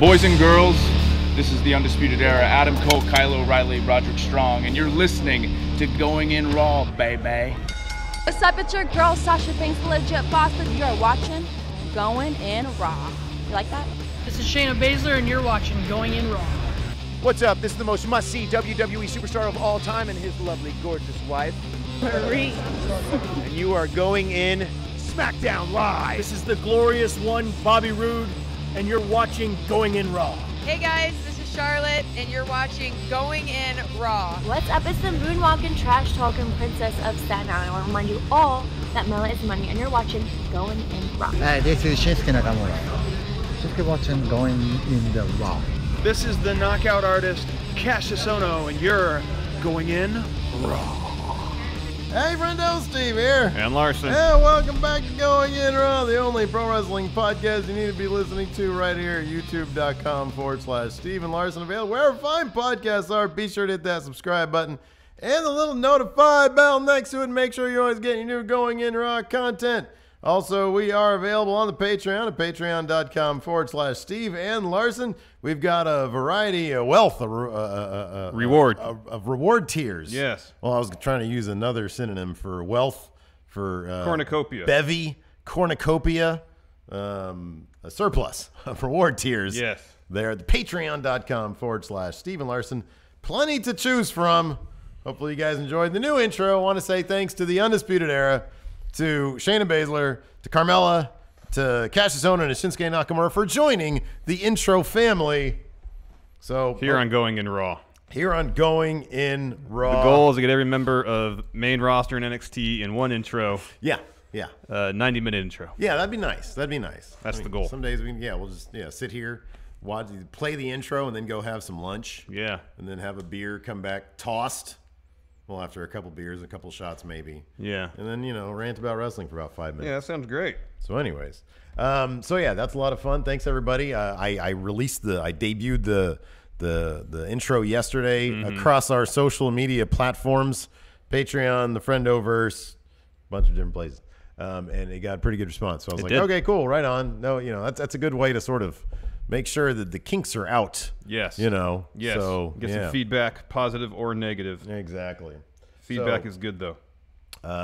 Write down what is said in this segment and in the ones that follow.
Boys and girls, this is the Undisputed Era. Adam Cole, Kyle O'Reilly, Roderick Strong, and you're listening to Going In Raw, baby. What's up, it's your girl, Sasha Banks, the legit boss, and you're watching Going In Raw. You like that? This is Shayna Baszler, and you're watching Going In Raw. What's up? This is the most must-see WWE superstar of all time and his lovely, gorgeous wife, Marie. and you are going in Smackdown Live. This is the glorious one, Bobby Roode, and you're watching Going In Raw. Hey guys, this is Charlotte, and you're watching Going In Raw. What's up? It's the moonwalking, trash talking princess of Staten Island. I want to remind you all that Mela is money, and you're watching Going In Raw. This is Shinsuke Nakamura. Shinsuke watching Going In the Raw. This is the knockout artist, Cassius Ohno, and you're Going In Raw. Hey, friendo, Steve here. And Larson. Yeah, welcome back to Going In Raw, the only pro wrestling podcast you need to be listening to right here at youtube.com/Steve and Larson. Available wherever fine podcasts are. Be sure to hit that subscribe button and the little notify bell next to it. Make sure you're always getting your new Going In Raw content. Also, we are available on the Patreon at patreon.com/Steve and Larson. We've got a variety, a wealth of reward tiers. Yes. Well, I was trying to use another synonym for wealth, for cornucopia. Bevy, cornucopia, a surplus of reward tiers. Yes. There at the patreon.com/Steve and Larson. Plenty to choose from. Hopefully you guys enjoyed the new intro. I want to say thanks to the Undisputed Era, to Shayna Baszler, to Carmella, to Cassius Ohno and Shinsuke Nakamura for joining the intro family. So Here on Going In Raw. Here on Going In Raw. The goal is to get every member of main roster and NXT in one intro. Yeah, yeah. 90-minute intro. Yeah, that'd be nice. That'd be nice. That's the goal. Some days we can, we'll just sit here, watch, play the intro, and then go have some lunch. Yeah. And then have a beer, come back, tossed. Well, after a couple beers, a couple shots maybe. Yeah. And then, rant about wrestling for about 5 minutes. Yeah, that sounds great. So anyways, so yeah, that's a lot of fun. Thanks everybody. I debuted the intro yesterday across our social media platforms, Patreon, the Friendoverse, a bunch of different places, and it got a pretty good response. So I was like, okay, cool, right on. No, that's a good way to sort of make sure that the kinks are out. Yes. Yes. So get some feedback, positive or negative. Exactly. Feedback is good though.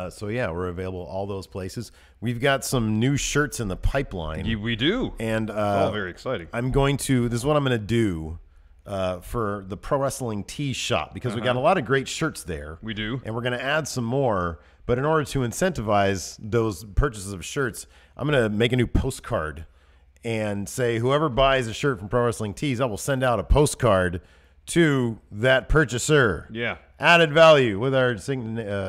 So yeah, we're available all those places. We've got some new shirts in the pipeline. We do, and it's all very exciting. This is what I'm going to do for the Pro Wrestling Tee shop, because we got a lot of great shirts there. We do, and we're going to add some more. But in order to incentivize those purchases of shirts, I'm going to make a new postcard and say whoever buys a shirt from Pro Wrestling Tees, I will send out a postcard to that purchaser. Yeah. Added value with our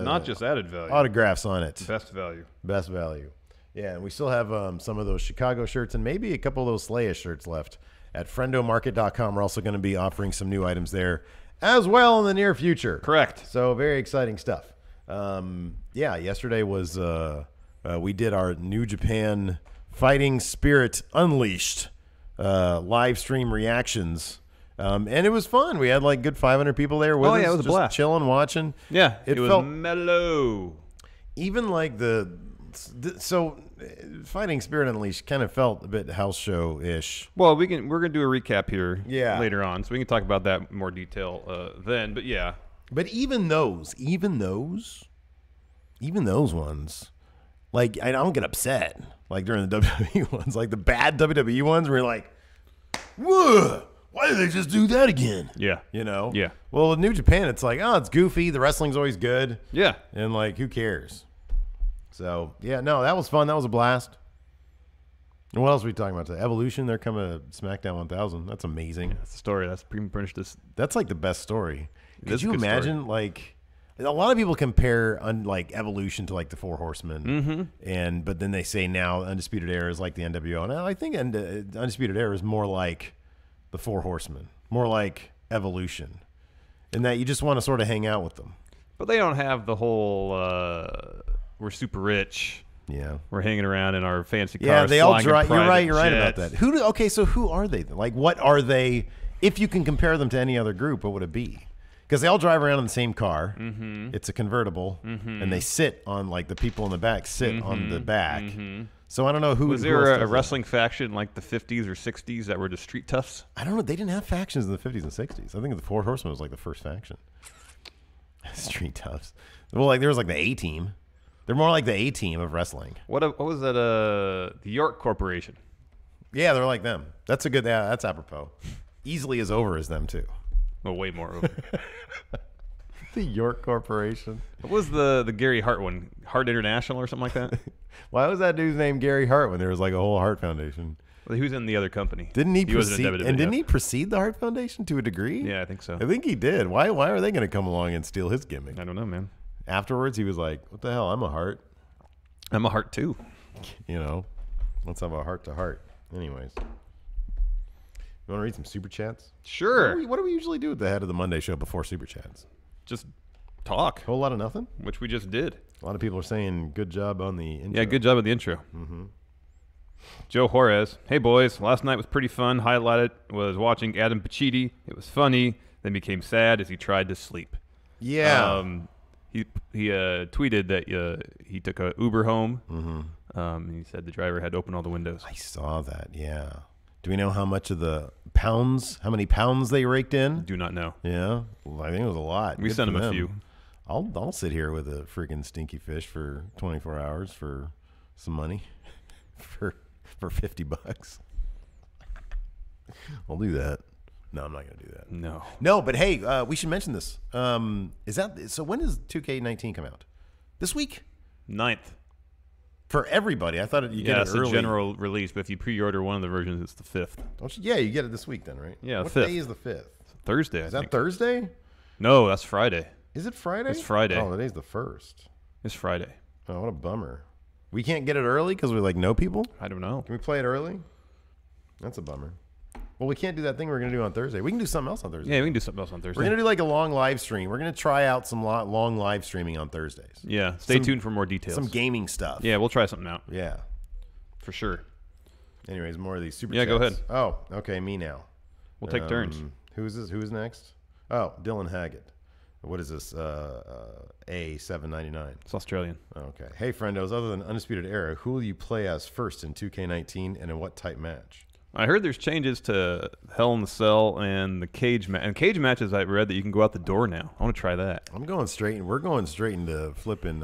not just added value, autographs on it. Best value. Best value. Yeah, and we still have some of those Chicago shirts and maybe a couple of those Slayer shirts left at friendomarket.com. We're also going to be offering some new items there as well in the near future. Correct. So very exciting stuff. Yeah, yesterday was we did our New Japan Fighting Spirit Unleashed live stream reactions. And it was fun. We had like good 500 people there with us. It was a blast. Chilling, watching. Yeah, it was felt mellow. Even like so Fighting Spirit Unleashed kind of felt a bit house show-ish. Well, we're gonna do a recap here later on, so we can talk about that in more detail then. But yeah. But even those ones, like I don't get upset like during the WWE ones, like the bad WWE ones where you're like, whoa. Why did they just do that again? Yeah. Yeah. Well, with New Japan, it's like, oh, it's goofy. The wrestling's always good. Yeah. And, like, who cares? So, yeah, no, that was fun. That was a blast. And what else are we talking about today? Evolution, they're coming to SmackDown 1000. That's amazing. Yeah, that's the story. That's pretty much this. That's, like, the best story. Could you imagine, like, a lot of people compare, like, Evolution to, like, the Four Horsemen. But then they say now Undisputed Era is like the NWO. And I think Undisputed Era is more like the Four Horsemen, more like Evolution, in that you just want to sort of hang out with them. But they don't have the whole we're super rich. Yeah, we're hanging around in our fancy cars. Yeah, they all drive. You're right about jets. that. Okay, so who are they then? Like, what are they? If you can compare them to any other group, what would it be? Because they all drive around in the same car. Mm-hmm. It's a convertible, and they sit on like the people in the back sit on the back. So I don't know who was there a wrestling faction like the 50s or 60s that were the Street Toughs? I don't know. They didn't have factions in the 50s and 60s. I think the Four Horsemen was like the first faction. Street Toughs. Well, like there was like the A Team. They're more like the A Team of wrestling. What was that? The York Corporation. Yeah, they're like them. That's a good. Yeah, that's apropos. Easily as over as them too. Well, way more over. The York Corporation. What was the Gary Hart one? Hart International or something like that? Why was that dude's name Gary Hart when there was like a whole Hart Foundation? Well, he was in the other company. Didn't he wasn't precede? in WWE. And didn't he precede the Hart Foundation to a degree? Yeah, I think so. I think he did. Why are they going to come along and steal his gimmick? I don't know, man. Afterwards, he was like, "What the hell? I'm a Hart. I'm a Hart too." You know, let's have a heart to heart. Anyways, you want to read some super chats? Sure. What do we usually do at the head of the Monday show before super chats? Just talk. Whole lot of nothing. Which we just did. A lot of people are saying good job on the intro. Yeah, good job on the intro. Mm-hmm. Joe Juarez. Hey, boys. Last night was pretty fun. Highlighted was watching Adam Pacitti. It was funny. Then became sad as he tried to sleep. Yeah. He tweeted that he took a Uber home. And he said the driver had to open all the windows. I saw that, yeah. Do we know how much of the pounds, how many pounds they raked in? Do not know. Yeah. Well, I think it was a lot. We Good sent for him a them. few. I'll sit here with a freaking stinky fish for 24 hours for some money. for $50. I'll do that. No, I'm not going to do that. No, but hey, we should mention this. Is that so? When does 2K19 come out? This week? 9th. For everybody. I thought you get it it's early. a general release, but if you pre-order one of the versions, it's the 5th. Don't you? Yeah, you get it this week then, right? Yeah, What 5th. day is the 5th? Thursday, Is I that think. Thursday? No, that's Friday. Is it Friday? It's Friday. Oh, today's the 1st. It's Friday. Oh, what a bummer. We can't get it early because we like know people? I don't know. Can we play it early? That's a bummer. Well, we can't do that thing we're going to do on Thursday. We can do something else on Thursday. Yeah, we can do something else on Thursday. We're going to do like a long live stream. We're going to try out some long live streaming on Thursdays. Yeah, stay tuned for more details. Some gaming stuff. Yeah, we'll try something out. Yeah. For sure. Anyways, more of these super Yeah, chats. go ahead. Oh, okay, me now. We'll take turns. Who's this? Who's next? Oh, Dylan Haggett. What is this? A799. It's Australian. Okay. Hey, friendos, other than Undisputed Era, who will you play as first in 2K19 and in what type match? I heard there's changes to Hell in the Cell and the cage match. And cage matches, I read that you can go out the door now. I want to try that. We're going straight into flipping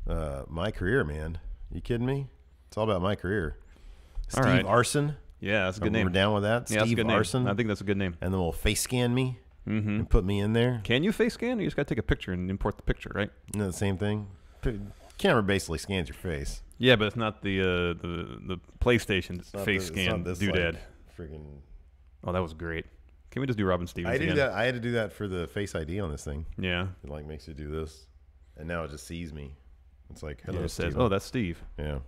my career, man. You kidding me? It's all about my career. All Steve right. Arson. Yeah, that's a good name. We're down with that. Yeah, that's a Steve good name. Arson. I think that's a good name. And then we'll face scan me and put me in there. Can you face scan? You just got to take a picture and import the picture, right? Isn't that the same thing? Camera basically scans your face. Yeah, but it's not the PlayStation face scan doodad. Freaking. Oh, that was great. Can we just do Robin Stevens I had to again? do that. I had to do that for the Face ID on this thing. Yeah. It like makes you do this, and now it just sees me. It's like, hello, Yeah, it says, Steven. "Oh, that's Steve." Yeah.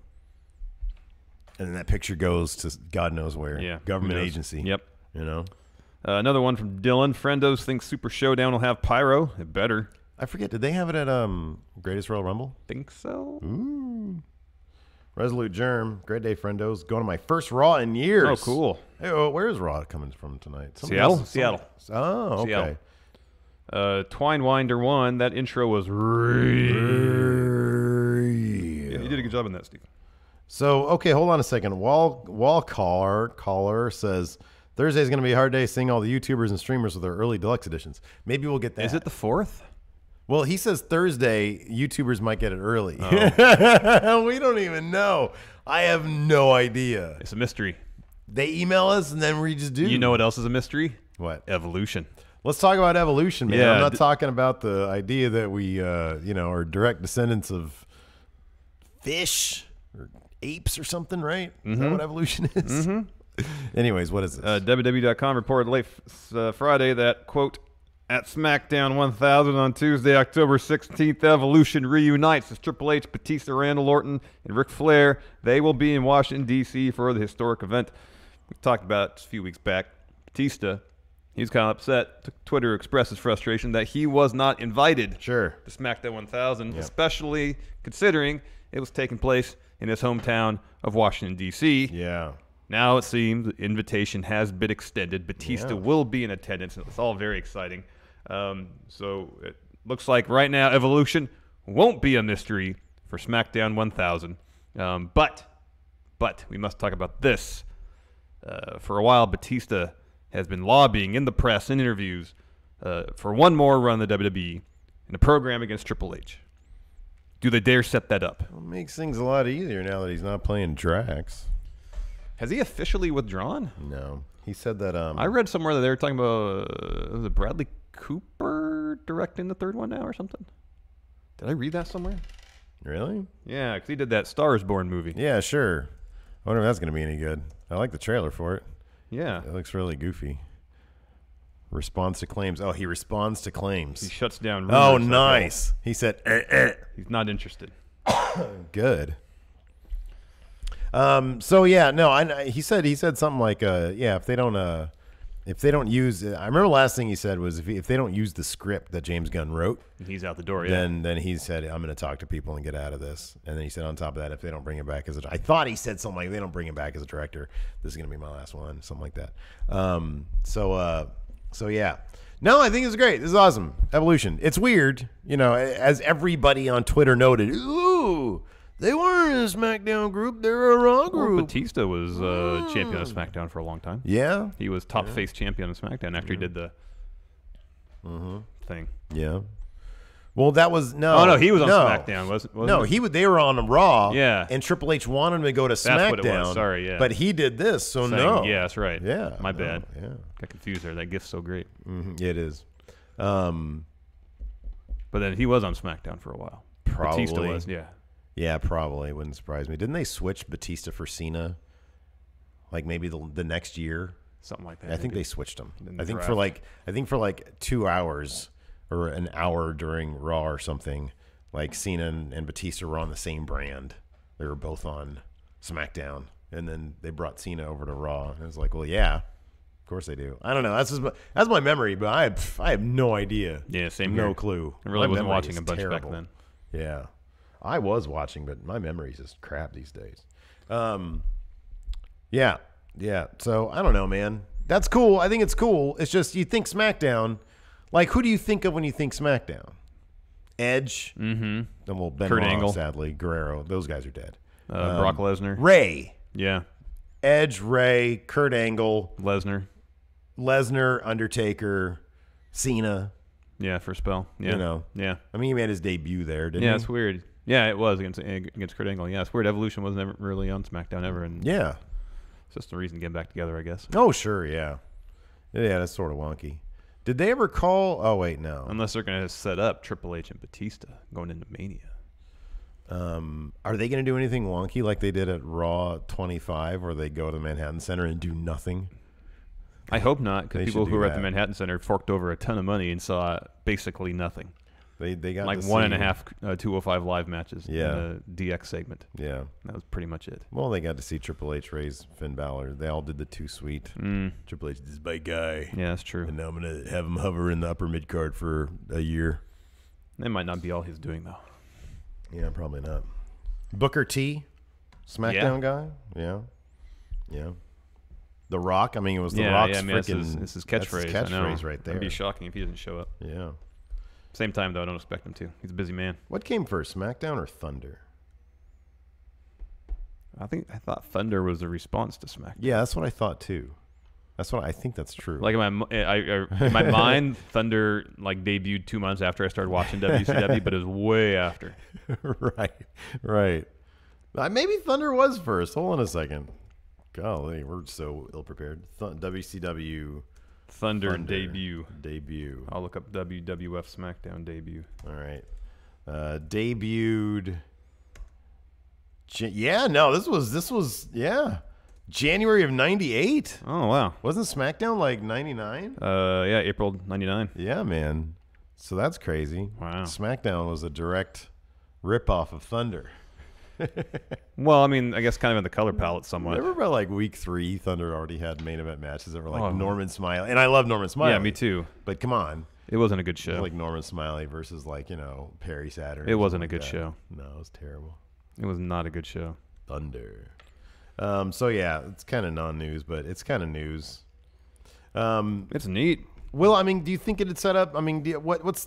And then that picture goes to God knows where. Yeah. Government who knows? agency. Yep. You know. Another one from Dylan. Friendos thinks Super Showdown will have pyro. It better. I forget. Did they have it at Greatest Royal Rumble? Think so. Ooh. Resolute Germ. Great day, friendos. Going to my first Raw in years. Oh, cool. Hey, where is Raw coming from tonight? Seattle? Seattle. Oh, okay. Seattle. Twinewinder 1. That intro was yeah, you did a good job in that, Steve. So, okay, hold on a second. Wall caller says Thursday's going to be a hard day seeing all the YouTubers and streamers with their early deluxe editions. Maybe we'll get that. Is it the 4th? Well, he says Thursday YouTubers might get it early. Oh. We don't even know. I have no idea. It's a mystery. They email us and then we just do. You know what else is a mystery? What? Evolution. Let's talk about evolution, man. Yeah, I'm not talking about the idea that we, are direct descendants of fish or apes or something, right? Is that what evolution is? Anyways, what is this? WWE.com reported late Friday that, quote, at SmackDown 1000 on Tuesday, October 16th, Evolution reunites as Triple H, Batista, Randall Orton, and Ric Flair. They will be in Washington, D.C. for the historic event. We talked about it a few weeks back. Batista, he was kind of upset. Took Twitter to express his frustration that he was not invited to SmackDown 1000, especially considering it was taking place in his hometown of Washington, D.C. Yeah. Now it seems the invitation has been extended. Batista will be in attendance. It's all very exciting. So it looks like right now Evolution won't be a mystery for SmackDown 1000. But we must talk about this. For a while, Batista has been lobbying in the press and interviews for one more run in the WWE in a program against Triple H. Do they dare set that up? Well, it makes things a lot easier now that he's not playing Drax. Has he officially withdrawn? No. He said that... I read somewhere that they were talking about was it Bradley Cooper directing the third one now or something? Did I read that somewhere? Really? Yeah, because he did that Star is Born movie. Yeah, sure. I wonder if that's going to be any good. I like the trailer for it. Yeah. It looks really goofy. Responds to claims. Oh, he responds to claims. He shuts down rumors. Oh, nice. He said, He's not interested. Good. So yeah, no, he said something like, yeah, if they don't use, I remember last thing he said was if they don't use the script that James Gunn wrote, he's out the door. Yeah. Then he said, I'm going to talk to people and get out of this. And then he said on top of that, if they don't bring him back I thought he said something like, if they don't bring him back as a director, this is going to be my last one, something like that. So yeah. No, I think it's great. This is awesome. Evolution. It's weird, as everybody on Twitter noted. Ooh, they weren't a SmackDown group. They're a Raw group. Well, Batista was champion of SmackDown for a long time. Yeah. He was top face champion of SmackDown after he did the thing. Yeah. Well, that was no. Oh no, he was on SmackDown. Wasn't no, he? They were on Raw. Yeah. And Triple H wanted him to go to SmackDown. That's what it was. Sorry, yeah. But he did this, so no. Yeah, that's right. Yeah. My bad. Yeah. Got confused there. That gift's so great. It is. But then he was on SmackDown for a while. Probably. Batista was. Yeah. Yeah, probably. Wouldn't surprise me. Didn't they switch Batista for Cena? Like maybe the next year, something like that. I think they switched them. I think draft. for like 2 hours or an hour during Raw or something. Like Cena and Batista were on the same brand. They were both on SmackDown, and then they brought Cena over to Raw. And it was like, well, yeah, of course they do. I don't know. That's my memory, but I have no idea. Yeah, same no here. clue. I really My wasn't memory watching is a bunch terrible. back then. Yeah, I was watching, but my memory's just crap these days. Yeah. So I don't know, man. That's cool. I think it's cool. It's just you think SmackDown. Like, who do you think of when you think SmackDown? Edge. Mm-hmm. Then well, Ben Kurt Raw, Angle. sadly. Guerrero. Those guys are dead. Brock Lesnar. Ray. Yeah. Edge, Ray, Kurt Angle. Lesnar, Undertaker, Cena. Yeah, for a spell. Yeah. Yeah. I mean, he made his debut there, didn't he? Yeah, it's weird. Yeah, it was against Kurt Angle. Yeah, it's weird. Evolution wasn't ever really on SmackDown ever. And yeah. It's just a reason to get back together, I guess. Oh, sure, yeah. Yeah, that's sort of wonky. Did they ever call? Oh, wait, no. Unless they're going to set up Triple H and Batista going into Mania. Are they going to do anything wonky like they did at Raw 25 where they go to the Manhattan Center and do nothing? I hope not, because people who were at the that. Manhattan Center forked over a ton of money and saw basically nothing. They got like to 1.5 205 Live matches in Yeah. the DX segment. Yeah. That was pretty much it. Well, they got to see Triple H raise Finn Balor. They all did the Too Sweet. Triple H is my guy. Yeah, that's true. And now I'm going to have him hover in the upper mid card for a year. That might not be all he's doing, though. Yeah, probably not. Booker T, SmackDown guy. Yeah. The Rock. I mean, it was the Rock's freaking. This is catchphrase. That's his catchphrase right there. It'd be shocking if he doesn't show up. Yeah. Same time, though, I don't expect him to. He's a busy man. What came first, SmackDown or Thunder? I thought Thunder was a response to SmackDown. Yeah, that's what I thought too. I think that's true. Like in my mind, Thunder like debuted 2 months after I started watching WCW, but it was way after. Right. Maybe Thunder was first. Hold on a second. Golly, we're so ill prepared. WCW Thunder debut. I'll look up WWF SmackDown debut. All right. Debuted. This was January of '98. Oh wow. Wasn't SmackDown like '99? Yeah, April '99. Yeah, man. So that's crazy. Wow. SmackDown was a direct ripoff of Thunder. Well, I mean, I guess kind of in the color palette somewhat. Remember about like week 3, Thunder already had main event matches that were like Norman Smiley. And I love Norman Smiley. Yeah, me too. But come on. It wasn't a good show. It was like Norman Smiley versus Perry Saturn. It wasn't a good show. No, it was terrible. It was not a good show. Thunder. So yeah, it's kind of non-news, but it's kind of news. It's neat. Well, I mean, do you think it'd set up? I mean, what's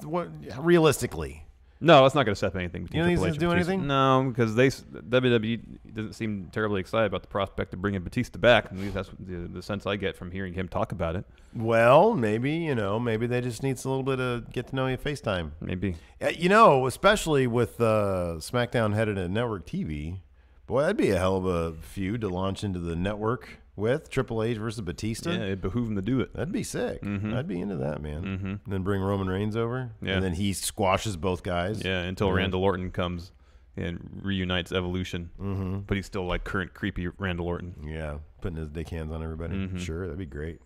realistically? No, it's not going to set up anything. You don't think it's going to do anything? No, because WWE doesn't seem terribly excited about the prospect of bringing Batista back. At least that's the sense I get from hearing him talk about it. Well, maybe they just need a little bit of get to know you FaceTime. Maybe. Especially with SmackDown headed to network TV. Boy, that'd be a hell of a feud to launch into the network with Triple H versus Batista. Yeah, it'd behoove him to do it. That'd be sick. I'd be into that, man. And then bring Roman Reigns over. Yeah. And then he squashes both guys. Yeah, until Randall Orton comes and reunites Evolution. But he's still like current creepy Randall Orton. Yeah, putting his dick hands on everybody. Sure, that'd be great.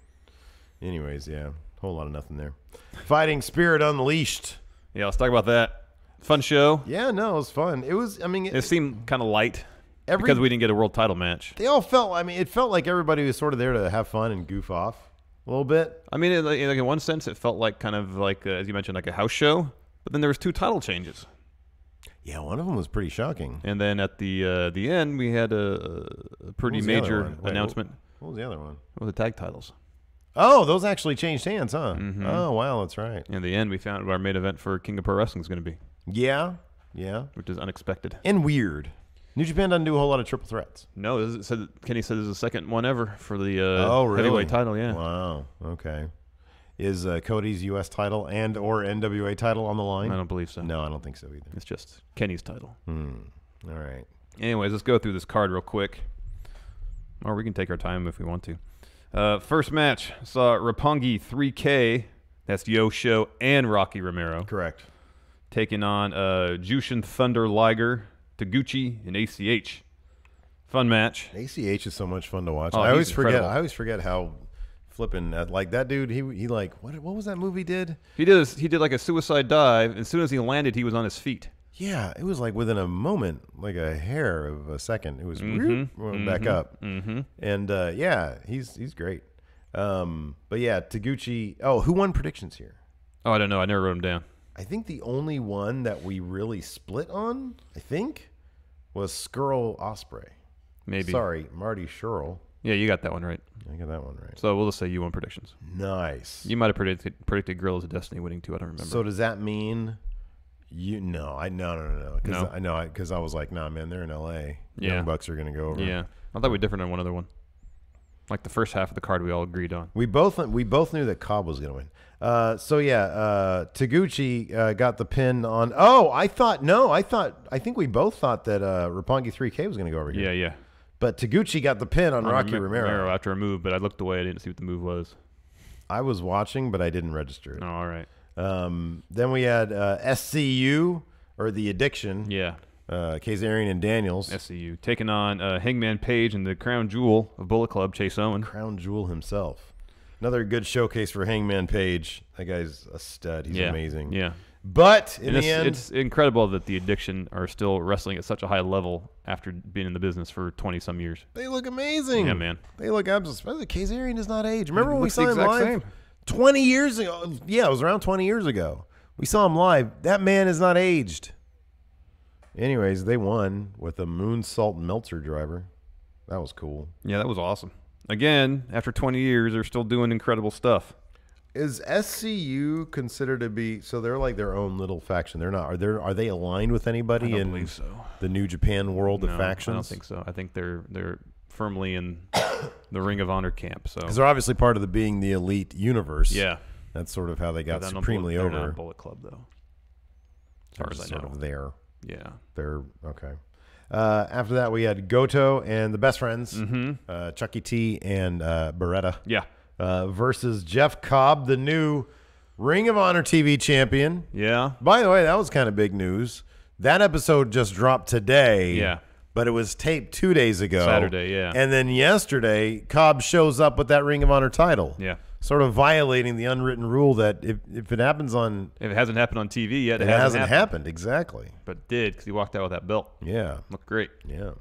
Anyways, yeah, whole lot of nothing there. Fighting Spirit Unleashed. Yeah, let's talk about that. Fun show. Yeah, no, it was fun. It was, I mean... It seemed kind of light. Because we didn't get a world title match. They all felt, it felt like everybody was sort of there to have fun and goof off a little bit. I mean, in one sense, it felt like kind of like, as you mentioned, like a house show. But then there was 2 title changes. Yeah, one of them was pretty shocking. And then at the end, we had a pretty major announcement. What was the other one? What were the tag titles? Oh, those actually changed hands, huh? Oh, wow, that's right. In the end, we found what our main event for King of Pro Wrestling is going to be. Yeah. Which is unexpected. And weird. New Japan doesn't do a whole lot of triple threats. No, Kenny said there's a second one ever for the really? heavyweight title, yeah. Wow, okay. Is Cody's U.S. title and or NWA title on the line? I don't believe so. No, I don't think so either. It's just Kenny's title. All right. Anyways, let's go through this card real quick. Or we can take our time if we want to. First match, saw Roppongi 3K, that's Yo-Sho and Rocky Romero. Correct. Taking on Jushin Thunder Liger, Taguchi, and ACH. Fun match. ACH is so much fun to watch. Oh, I always forget how flipping like that dude. He like what was that movie did? He did like a suicide dive. As soon as he landed, he was on his feet. Yeah, it was like within a moment, like a hair of a second. It was back up. And yeah, he's great. But yeah, Taguchi. Oh, who won predictions here? Oh, I don't know. I never wrote them down. I think the only one that we really split on, was Skrull Ospreay. Maybe. Sorry, Marty Scurll. Yeah, you got that one right. I got that one right. So we'll just say you won predictions. Nice. You might have predicted Guerrillas of Destiny winning too. I don't remember. So does that mean you? No. Because I was like, nah, man, they're in L.A. Yeah. Young Bucks are going to go over. Yeah. I thought we differed on one other one. Like the first half of the card, we all agreed on. We both knew that Cobb was going to win. Taguchi got the pin on. Oh, I think we both thought that Roppongi 3K was going to go over here. Yeah. But Taguchi got the pin on Rocky Romero after a move, but I looked away. I didn't see what the move was. I was watching, but I didn't register it. Oh, all right. Then we had SCU, or The Addiction. Yeah. Kazarian and Daniels. SCU. Taking on Hangman Page and the crown jewel of Bullet Club, Chase Owen. Crown jewel himself. Another good showcase for Hangman Page. That guy's a stud. He's amazing. Yeah. But in the end, it's incredible that the Addiction are still wrestling at such a high level after being in the business for 20-some years. They look amazing. Yeah, man. They look absolutely. Kazarian does not age. Remember when we saw him exact live? same. 20 years ago. Yeah, it was around 20 years ago. We saw him live. That man is not aged. Anyways, they won with a moonsault Meltzer driver. That was cool. Yeah, that was awesome. Again, after 20 years, they're still doing incredible stuff. Is SCU considered to be, so they're like their own little faction? They're not. Are they aligned with anybody in believe so. The New Japan world of factions? I don't think so. I think they're firmly in the Ring of Honor camp. So because they're obviously part of being the elite universe. Yeah, that's sort of how they got supremely over. They're not Bullet Club though, as far as I know. Sort of there. Yeah, they're okay. After that, we had Goto and the Best Friends, Chucky T and Beretta. Yeah. Versus Jeff Cobb, the new Ring of Honor TV champion. Yeah. By the way, that was kind of big news. That episode just dropped today. Yeah. But it was taped 2 days ago. Saturday, yeah. And then yesterday, Cobb shows up with that Ring of Honor title. Yeah. Sort of violating the unwritten rule that if it happens on... If it hasn't happened on TV yet, it hasn't happened. Exactly. But it did, because he walked out with that belt. Yeah. Looked great. Yeah.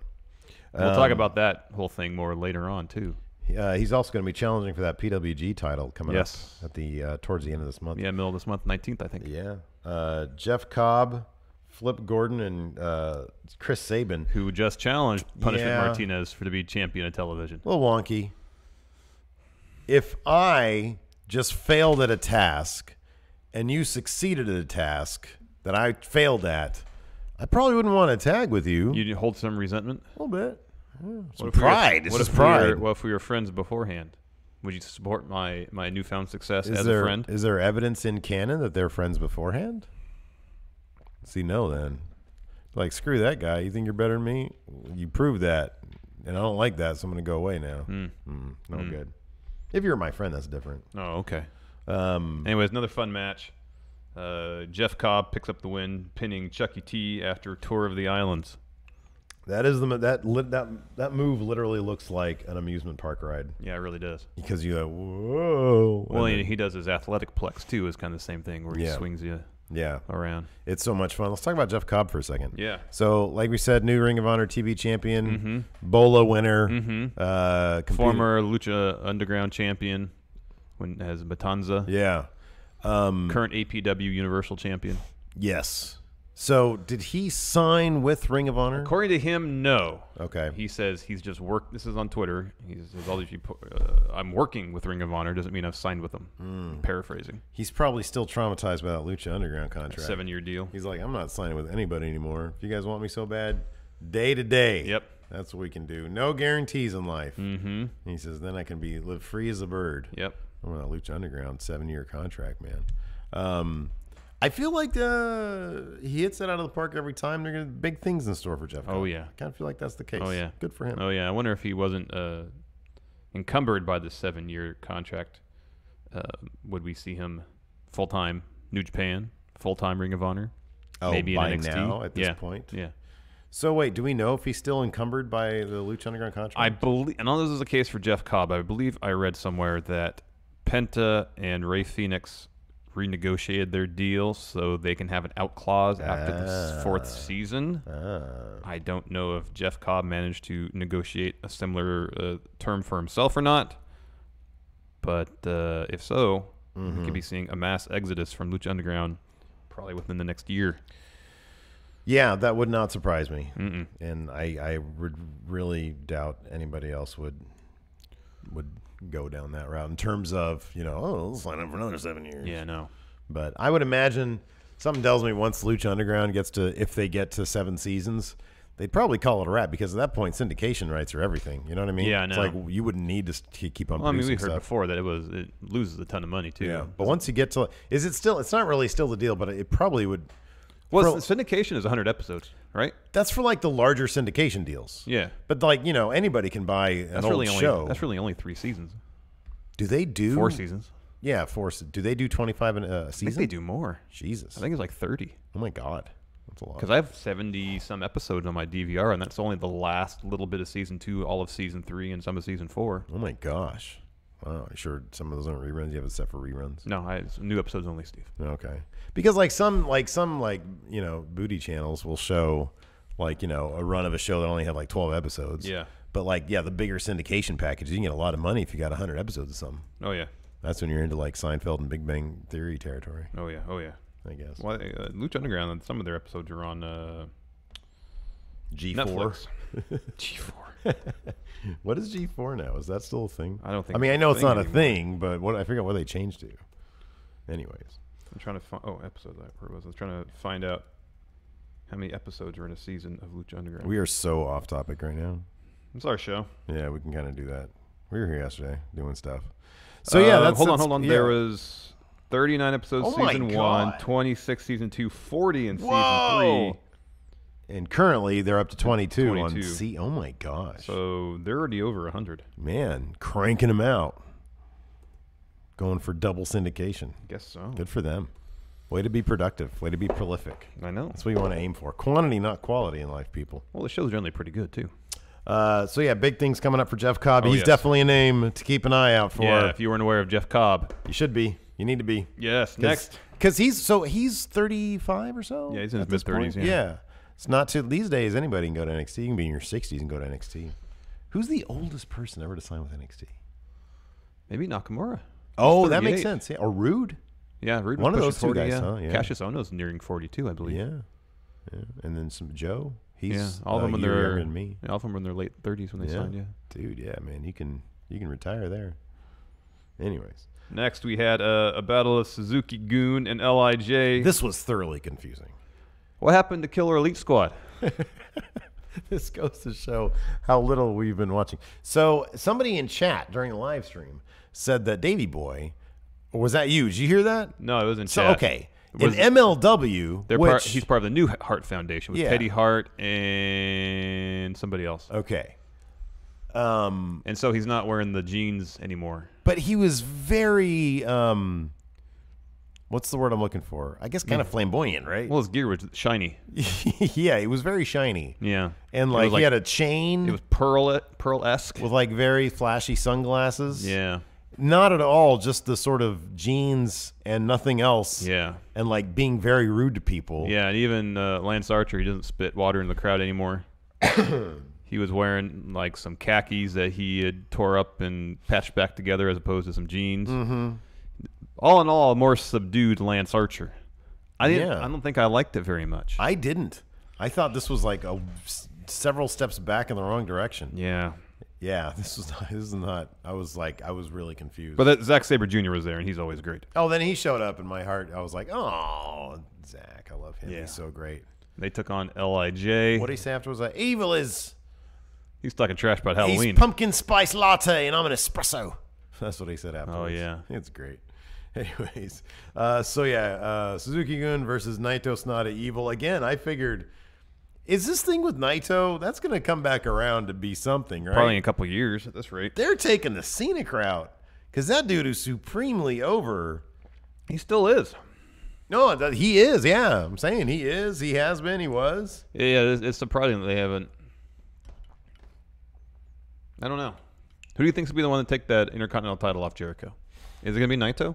We'll talk about that whole thing more later on, too. He's also going to be challenging for that PWG title coming up at the towards the end of this month. Yeah, middle of this month, 19th, I think. Yeah. Jeff Cobb, Flip Gordon, and Chris Sabin. Who just challenged Punishment Martinez to be champion of television. A little wonky. If I just failed at a task and you succeeded at a task that I failed at, I probably wouldn't want to tag with you. You'd hold some resentment? A little bit. Yeah, some What pride. This is pride. What if we were friends beforehand? Would you support my newfound success as a friend? Is there evidence in canon that they're friends beforehand? See, no then. Like, screw that guy. You think you're better than me? You proved that. And I don't like that, so I'm going to go away now. No good. If you're my friend, that's different. Oh, okay. Anyways, another fun match. Jeff Cobb picks up the win, pinning Chucky T after Tour of the Islands. That is that move literally looks like an amusement park ride. Yeah, it really does. Because you go, whoa. Well, he does his athletic plex too. Is kind of the same thing where he swings you around. It's so much fun. Let's talk about Jeff Cobb for a second. Yeah. So, like we said, new Ring of Honor TV champion, Bola winner, former Lucha Underground champion as Matanza. Yeah. Current APW Universal champion. Yes. So, did he sign with Ring of Honor? According to him, no. Okay. He says he's just worked. This is on Twitter. He says, I'm working with Ring of Honor. Doesn't mean I've signed with them. Paraphrasing. He's probably still traumatized by that Lucha Underground contract. 7-year deal. He's like, I'm not signing with anybody anymore. If you guys want me so bad, day to day. Yep. That's what we can do. No guarantees in life. And he says, then I can live free as a bird. Yep. Oh, that Lucha Underground 7-year contract, man. I feel like he hits it out of the park every time. They're going to big things in store for Jeff Cobb. Oh, yeah. I kind of feel like that's the case. Oh, yeah. Good for him. Oh, yeah. I wonder if he wasn't encumbered by the 7-year contract. Would we see him full-time New Japan, full-time Ring of Honor? Oh, maybe by in NXT? now at this point? Yeah. So, wait, do we know if he's still encumbered by the Lucha Underground contract? I know this is the case for Jeff Cobb. I believe I read somewhere that Penta and Ray Phoenix renegotiated their deal so they can have an out clause after the 4th season. I don't know if Jeff Cobb managed to negotiate a similar term for himself or not, but if so, we could be seeing a mass exodus from Lucha Underground probably within the next year. Yeah, that would not surprise me. And I would really doubt anybody else would go down that route in terms of, let's sign up for another 7 years. Yeah, no. But I would imagine, something tells me once Lucha Underground if they get to 7 seasons, they'd probably call it a wrap because at that point, syndication rights are everything. You know what I mean? Yeah, I know. It's like you wouldn't need to keep on producing Well, I mean, we heard stuff. before that it loses a ton of money, too. Yeah, but once you get to, it's not really still the deal, but it probably would. Well, syndication is 100 episodes, right? That's for like the larger syndication deals. Yeah. But like, anybody can buy an old show. That's really only 3 seasons. Do they do 4 seasons? Yeah, 4. Do they do 25 in a season? I think they do more. Jesus. I think it's like 30. Oh my God. That's a lot. Because I have 70 some episodes on my DVR, and that's only the last little bit of season 2, all of season 3, and some of season 4. Oh my gosh. Wow. You sure some of those aren't reruns? You have it set for reruns? No, it's new episodes only, Steve. Okay. Because some booty channels will show a run of a show that only had like 12 episodes. Yeah. But the bigger syndication package, you can get a lot of money if you got 100 episodes of something. Oh yeah. That's when you're into like Seinfeld and Big Bang Theory territory. Oh yeah. Oh yeah. I guess. Well, Lucha Underground, some of their episodes are on G4. Netflix. G4. What is G4 now? Is that still a thing? I don't think. I mean, I know it's not a thing, but I forget what they changed to. Anyways, I'm trying to find. Oh, episodes. Where was I? I was trying to find out how many episodes are in a season of Lucha Underground. We are so off topic right now. It's our show. Yeah, we can kind of do that. We were here yesterday doing stuff. So yeah, hold on. Yeah. There was 39 episodes season 1, 26 season 2, 40 in season 3. And currently they're up to 22 on C. Oh my gosh. So they're already over 100. Man, cranking them out. Going for double syndication. Guess so. Good for them. Way to be productive. Way to be prolific. I know. That's what you want to aim for. Quantity, not quality in life, people. Well, the show's generally pretty good, too. So, yeah, big things coming up for Jeff Cobb. He's definitely a name to keep an eye out for. Yeah, if you weren't aware of Jeff Cobb. You should be. You need to be. Yes, next. Because he's 35 or so? Yeah, he's in his mid-30s. Yeah. It's not too. These days, anybody can go to NXT. You can be in your 60s and go to NXT. Who's the oldest person ever to sign with NXT? Maybe Nakamura. Oh, that makes sense. Yeah. Or Rude. Yeah, Rude. One of those 40, 2 guys, huh? Yeah. Cassius Ohno's nearing 42, I believe. Yeah. And then some Joe. He's all of them younger than me. All of them were in their late 30s when they signed. Yeah, dude. Yeah, man. You can retire there. Anyways, Next, we had a battle of Suzuki-gun and LIJ. This was thoroughly confusing. What happened to Killer Elite Squad? This goes to show how little we've been watching. So somebody in chat during the live stream said that Davey Boy, or was that you? Did you hear that? No, it was in so, chat. Okay. In MLW, he's part of the New Hart Foundation with Teddy Hart and somebody else. Okay. And so he's not wearing the jeans anymore. But he was very, what's the word I'm looking for? I guess kind of flamboyant, right? Well, his gear was shiny. Yeah, he was very shiny. Yeah. And like he had a chain. It was pearl-esque. With like very flashy sunglasses. Yeah. Not at all, just the sort of jeans and nothing else. Yeah. And like being very rude to people. Yeah, and even Lance Archer, he doesn't spit water in the crowd anymore. He was wearing like some khakis that he had tore up and patched back together as opposed to some jeans. Mm-hmm. All in all, a more subdued Lance Archer. I don't think I liked it very much. I didn't. I thought this was like several steps back in the wrong direction. Yeah. Yeah, this is not. I was really confused. But Zack Sabre Jr. was there, and he's always great. Oh, then he showed up in my heart. I was like, oh, Zack, I love him. Yeah. He's so great. They took on LIJ. What did he say afterwards? Evil is. He's talking trash about Halloween. He's pumpkin spice latte, and I'm an espresso. That's what he said afterwards. Oh, yeah. It's great. Anyways, Suzuki-gun versus Naito Sonata Evil. Again, I figured, is this thing with Naito, that's going to come back around to be something, right? Probably in a couple of years at this rate. They're taking the scenic route because that dude is supremely over. He still is. No, he is, yeah. I'm saying he is. He has been. He was. Yeah, it's surprising that they haven't. I don't know. Who do you think will be the one to take that Intercontinental title off Jericho? Is it going to be Naito?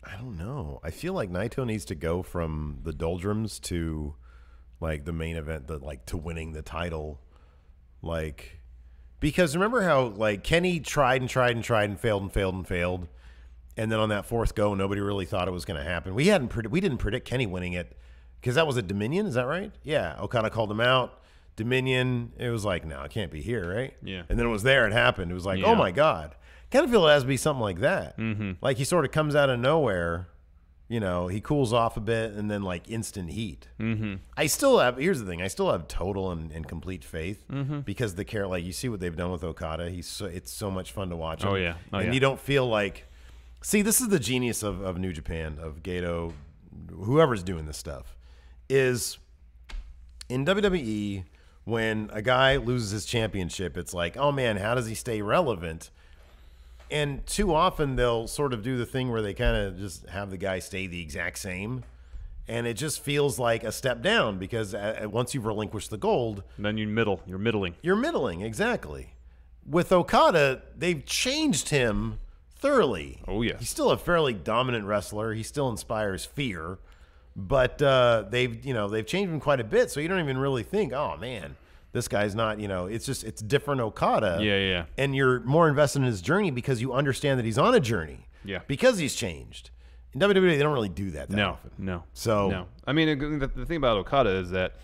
I don't know. I feel like Naito needs to go from the doldrums to like the main event, to winning the title. Like, because remember how like Kenny tried and failed. And then on that fourth go, nobody really thought it was going to happen. We didn't predict Kenny winning it. Because that was a Dominion, is that right? Yeah, Okada called him out. Dominion, it was like, no, it can't be here, right? Yeah. And then it was there, it happened. It was like, oh my God. Kind of feel it has to be something like that. Mm-hmm. Like he sort of comes out of nowhere, he cools off a bit and then like instant heat. Mm-hmm. Here's the thing, I still have total and complete faith because you see what they've done with Okada. It's so much fun to watch him. Oh, yeah. And you don't feel like, see, this is the genius of New Japan, of Gato, whoever's doing this stuff. Is in WWE, when a guy loses his championship, it's like, oh man, how does he stay relevant? And too often they'll sort of do the thing where they kind of just have the guy stay the exact same. And it just feels like a step down because once you've relinquished the gold. Then you're middling. You're middling, exactly. With Okada, they've changed him thoroughly. Oh, yeah. He's still a fairly dominant wrestler. He still inspires fear. But they've changed him quite a bit, so you don't even really think, oh man, this guy's not, it's different Okada. Yeah. And you're more invested in his journey because you understand that he's on a journey. Yeah. Because he's changed. In WWE, they don't really do that often. No. So I mean, the thing about Okada is that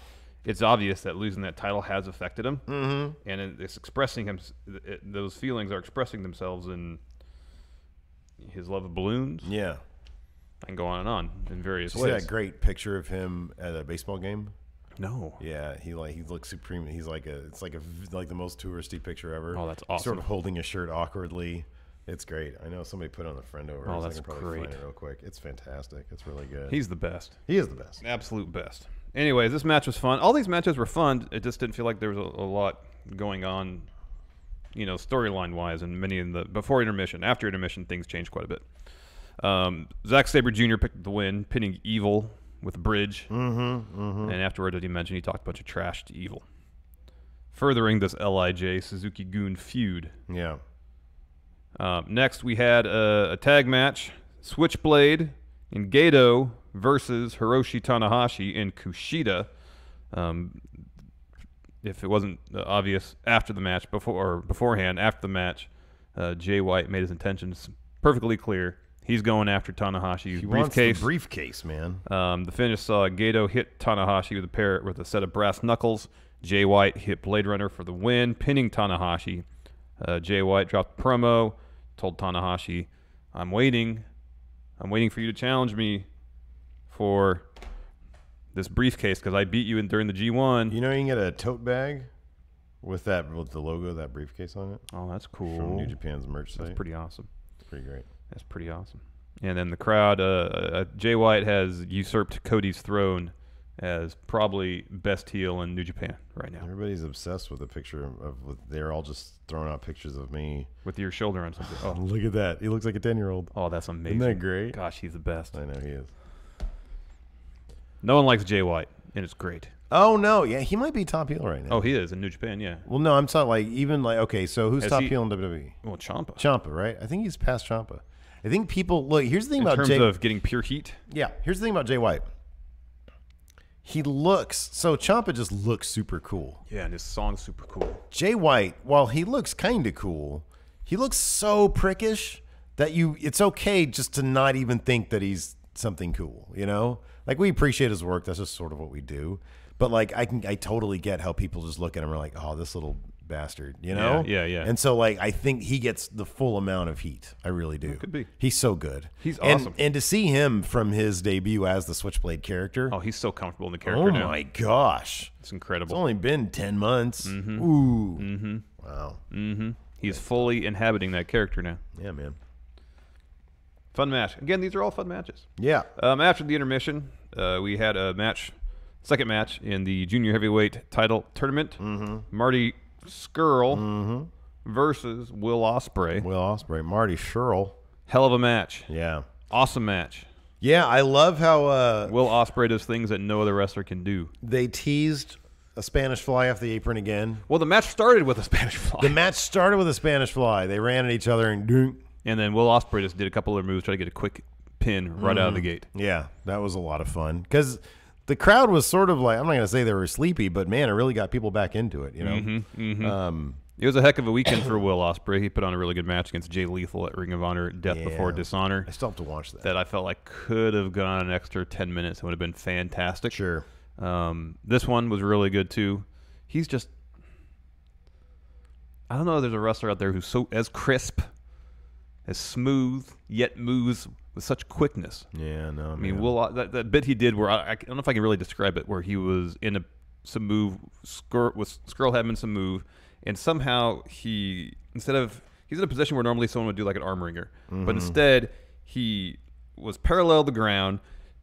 it's obvious that losing that title has affected him, and it's expressing him. Those feelings are expressing themselves in his love of balloons. Yeah. I can go on and on in various ways. See that great picture of him at a baseball game? No. Yeah, he looks supreme. He's like the most touristy picture ever. Oh, that's awesome. He's sort of holding his shirt awkwardly. It's great. I know somebody put on a friend over. Oh, so that's I can probably great. Find it real quick. It's fantastic. It's really good. He's the best. He is the best. Absolute best. Anyways, this match was fun. All these matches were fun. It just didn't feel like there was a lot going on, storyline wise, and many in the before intermission. After intermission, things changed quite a bit. Zack Sabre Jr. picked up the win, pinning Evil with a bridge. And afterward, as he mentioned, he talked a bunch of trash to Evil, furthering this LIJ Suzuki-gun feud. Yeah. Next, we had a tag match: Switchblade and Gato versus Hiroshi Tanahashi and Kushida. If it wasn't obvious after the match, beforehand, after the match, Jay White made his intentions perfectly clear. He's going after Tanahashi's briefcase. Wants the briefcase, man. The finish saw Gato hit Tanahashi with a set of brass knuckles. Jay White hit Blade Runner for the win, pinning Tanahashi. Jay White dropped a promo, told Tanahashi, I'm waiting for you to challenge me for this briefcase because I beat you during the G1. You know you can get a tote bag with the logo of that briefcase on it. Oh, that's cool. From New Japan's merch site. That's pretty awesome. Pretty great. That's pretty awesome. And then the crowd, Jay White has usurped Cody's throne as probably best heel in New Japan right now. Everybody's obsessed with a picture they're all just throwing out pictures of me. With your shoulder on something. Oh, look at that. He looks like a 10-year-old. Oh, that's amazing. Isn't that great? Gosh, he's the best. I know he is. No one likes Jay White, and it's great. Oh, no. Yeah, he might be top heel right now. Oh, he is in New Japan, yeah. Well, no, I'm talking okay, so who's top heel in WWE? Well, Ciampa. Ciampa, right? I think he's past Ciampa. I think people, look, here's the thing about Jay. In terms of getting pure heat? Yeah, here's the thing about Jay White. He looks, so Ciampa just looks super cool. Yeah, and his song's super cool. Jay White, while he looks kind of cool, he looks so prickish that it's okay just to not even think that he's something cool, you know? Like, we appreciate his work. That's just sort of what we do. But, like, I totally get how people just look at him and are like, oh, this little bastard, you know? Yeah. And so, like, I think he gets the full amount of heat. I really do. It could be. He's so good. He's awesome. And to see him from his debut as the Switchblade character. Oh, he's so comfortable in the character now. Oh, my gosh. It's incredible. It's only been 10 months. Mm-hmm. Ooh. Mm-hmm. Wow. Mm-hmm. He's fully inhabiting that character now. Yeah, man. Fun match. Again, these are all fun matches. Yeah. After the intermission, we had a second match in the junior heavyweight title tournament. Mm-hmm. Marty Scurll versus Will Ospreay. Will Ospreay. Marty Scurll. Hell of a match. Yeah. Awesome match. Yeah, I love how Will Ospreay does things that no other wrestler can do. They teased a Spanish fly off the apron again. Well, the match started with a Spanish fly. The match started with a Spanish fly. They ran at each other and dunk. And then Will Ospreay just did a couple of moves, try to get a quick pin right out of the gate. Yeah, that was a lot of fun. Because the crowd was sort of like, I'm not going to say they were sleepy, but man, it really got people back into it, you know? Mm-hmm, mm-hmm. It was a heck of a weekend for Will Ospreay. He put on a really good match against Jay Lethal at Ring of Honor, Death Before Dishonor. I still have to watch that. That I felt like could have gone an extra 10 minutes. It would have been fantastic. Sure. This one was really good, too. He's just... I don't know if there's a wrestler out there who's so as crisp, as smooth, yet moves with such quickness. Yeah, no, I mean, Will, that bit he did where, I don't know if I can really describe it, where he was in some move, Scurll had him in some move, and somehow he's in a position where normally someone would do like an arm wringer, but instead he was parallel to the ground,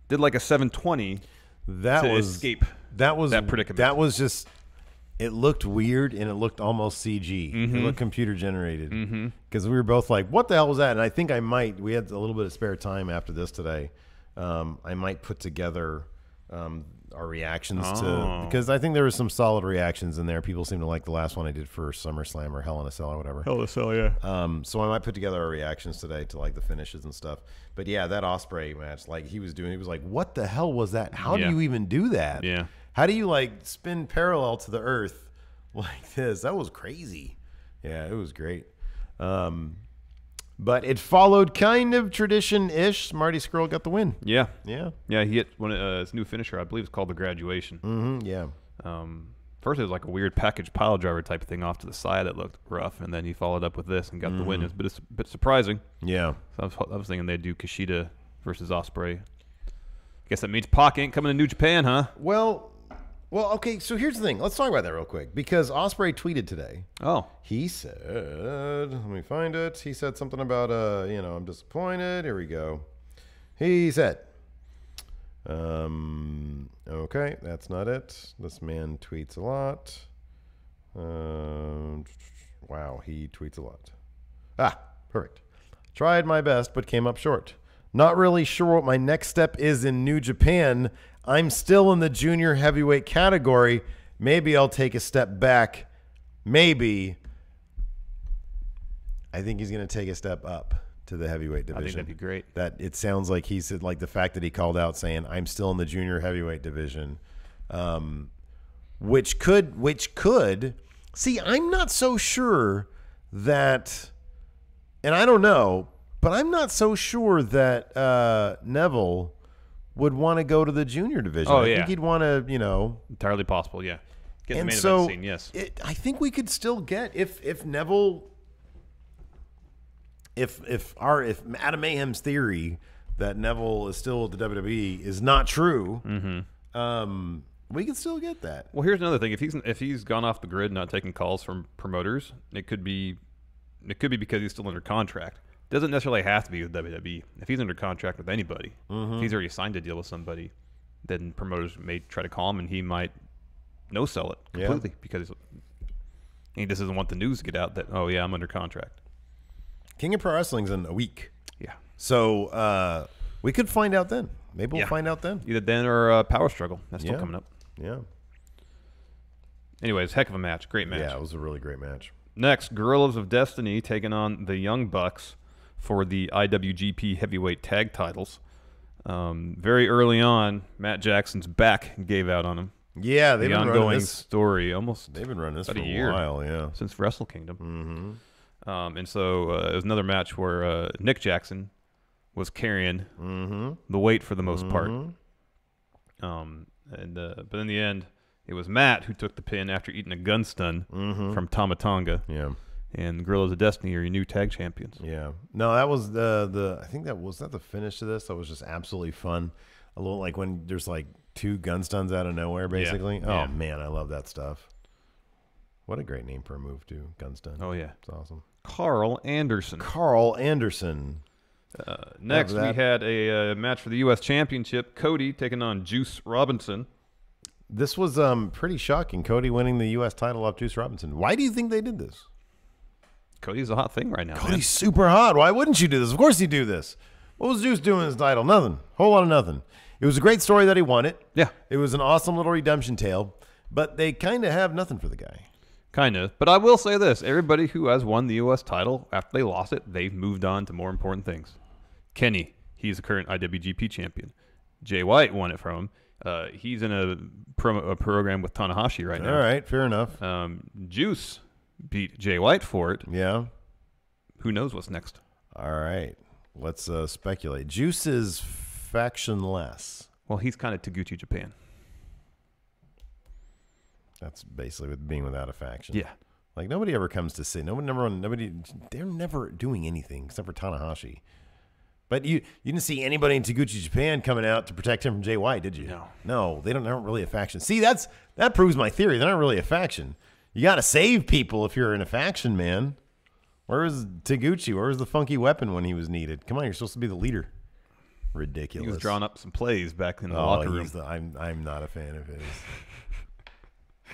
did like a 720 to escape that predicament. That was just, it looked weird and it looked almost CG. It looked computer generated because we were both like, what the hell was that? And I think we had a little bit of spare time after this today. I might put together our reactions to, because I think there was some solid reactions in there. People seem to like the last one I did for SummerSlam or Hell in a Cell or whatever. Hell in a Cell, yeah. So I might put together our reactions today to like the finishes and stuff. But yeah, that Ospreay match, like he was like, what the hell was that? How do you even do that? Yeah. How do you like spin parallel to the earth like this? That was crazy. Yeah, it was great. But it followed kind of tradition-ish. Marty Scurll got the win. Yeah. Yeah. Yeah, he hit his new finisher, I believe it's called the Graduation. Yeah. First it was like a weird package pile driver type thing off to the side that looked rough, and then he followed up with this and got the win. It was a bit surprising. Yeah. So I was thinking they'd do Kushida versus Ospreay. Guess that means Pac ain't coming to New Japan, huh? Well, okay, so here's the thing. Let's talk about that real quick, because Ospreay tweeted today. Oh. He said, let me find it. He said something about, I'm disappointed. Here we go. He said, okay, that's not it. This man tweets a lot. Wow, he tweets a lot. Perfect. Tried my best, but came up short. Not really sure what my next step is in New Japan. I'm still in the junior heavyweight category. Maybe I'll take a step back. Maybe. I think he's going to take a step up to the heavyweight division. I think that'd be great. That it sounds like he said, like the fact that he called out saying, I'm still in the junior heavyweight division. Which could see, I'm not so sure that, and I don't know, but I'm not so sure that Neville would want to go to the junior division. I think he'd want to, entirely possible, yeah. Get the main so event scene, yes. I think we could still get, if Neville if Adam Mayhem's theory that Neville is still at the WWE is not true, we can still get that. Well, here's another thing: if he's gone off the grid, not taking calls from promoters, it could be because he's still under contract. It doesn't necessarily have to be with WWE. If he's under contract with anybody, if he's already signed a deal with somebody, then promoters may try to call him, and he might no-sell it completely because he just doesn't want the news to get out that, oh yeah, I'm under contract. King of Pro Wrestling's in a week. Yeah. So we could find out then. Maybe we'll find out then. Either then or Power Struggle. That's still coming up. Yeah. Anyways, heck of a match. Great match. Yeah, it was a really great match. Next, Guerrillas of Destiny taking on the Young Bucks for the IWGP Heavyweight Tag Titles. Very early on, Matt Jackson's back gave out on him. Yeah, they've been running this story almost. They've been running this about for a year, while, yeah, since Wrestle Kingdom. And so it was another match where Nick Jackson was carrying the weight for the most part. But in the end, it was Matt who took the pin after eating a gun stun from Tama Tonga. Yeah. And Guerrillas of Destiny are your new tag champions. Yeah. No, that was I think that was the finish to this. That was just absolutely fun. A little like when there's like 2 gun stuns out of nowhere, basically. Yeah. Oh man, I love that stuff. What a great name for a move, too. Gun stun. Oh yeah, it's awesome. Carl Anderson. Carl Anderson. Next, we had a match for the U.S. Championship. Cody taking on Juice Robinson. This was pretty shocking. Cody winning the U.S. title off Juice Robinson. Why do you think they did this? Cody's a hot thing right now. Cody's super hot. Why wouldn't you do this? Of course you do this. What was Juice doing in his title? Nothing. Whole lot of nothing. It was a great story that he won it. Yeah. It was an awesome little redemption tale, but they kind of have nothing for the guy. Kind of. But I will say this. Everybody who has won the U.S. title, after they lost it, they've moved on to more important things. Kenny, he's the current IWGP champion. Jay White won it from him. He's in a program with Tanahashi right now. All right, fair enough. Juice beat Jay White for it. Yeah. Who knows what's next? All right. Let's speculate. Juice is factionless. Well, he's kind of Taguchi Japan. That's basically with being without a faction. Yeah. Like nobody ever comes to see. They're never doing anything except for Tanahashi. But you didn't see anybody in Taguchi Japan coming out to protect him from Jay White, did you? No, they're not really a faction. See, that proves my theory. They're not really a faction. You got to save people if you're in a faction, man. Where was Taguchi? Where was the funky weapon when he was needed? Come on, you're supposed to be the leader. Ridiculous. He was drawing up some plays back in the locker room. I'm not a fan of his.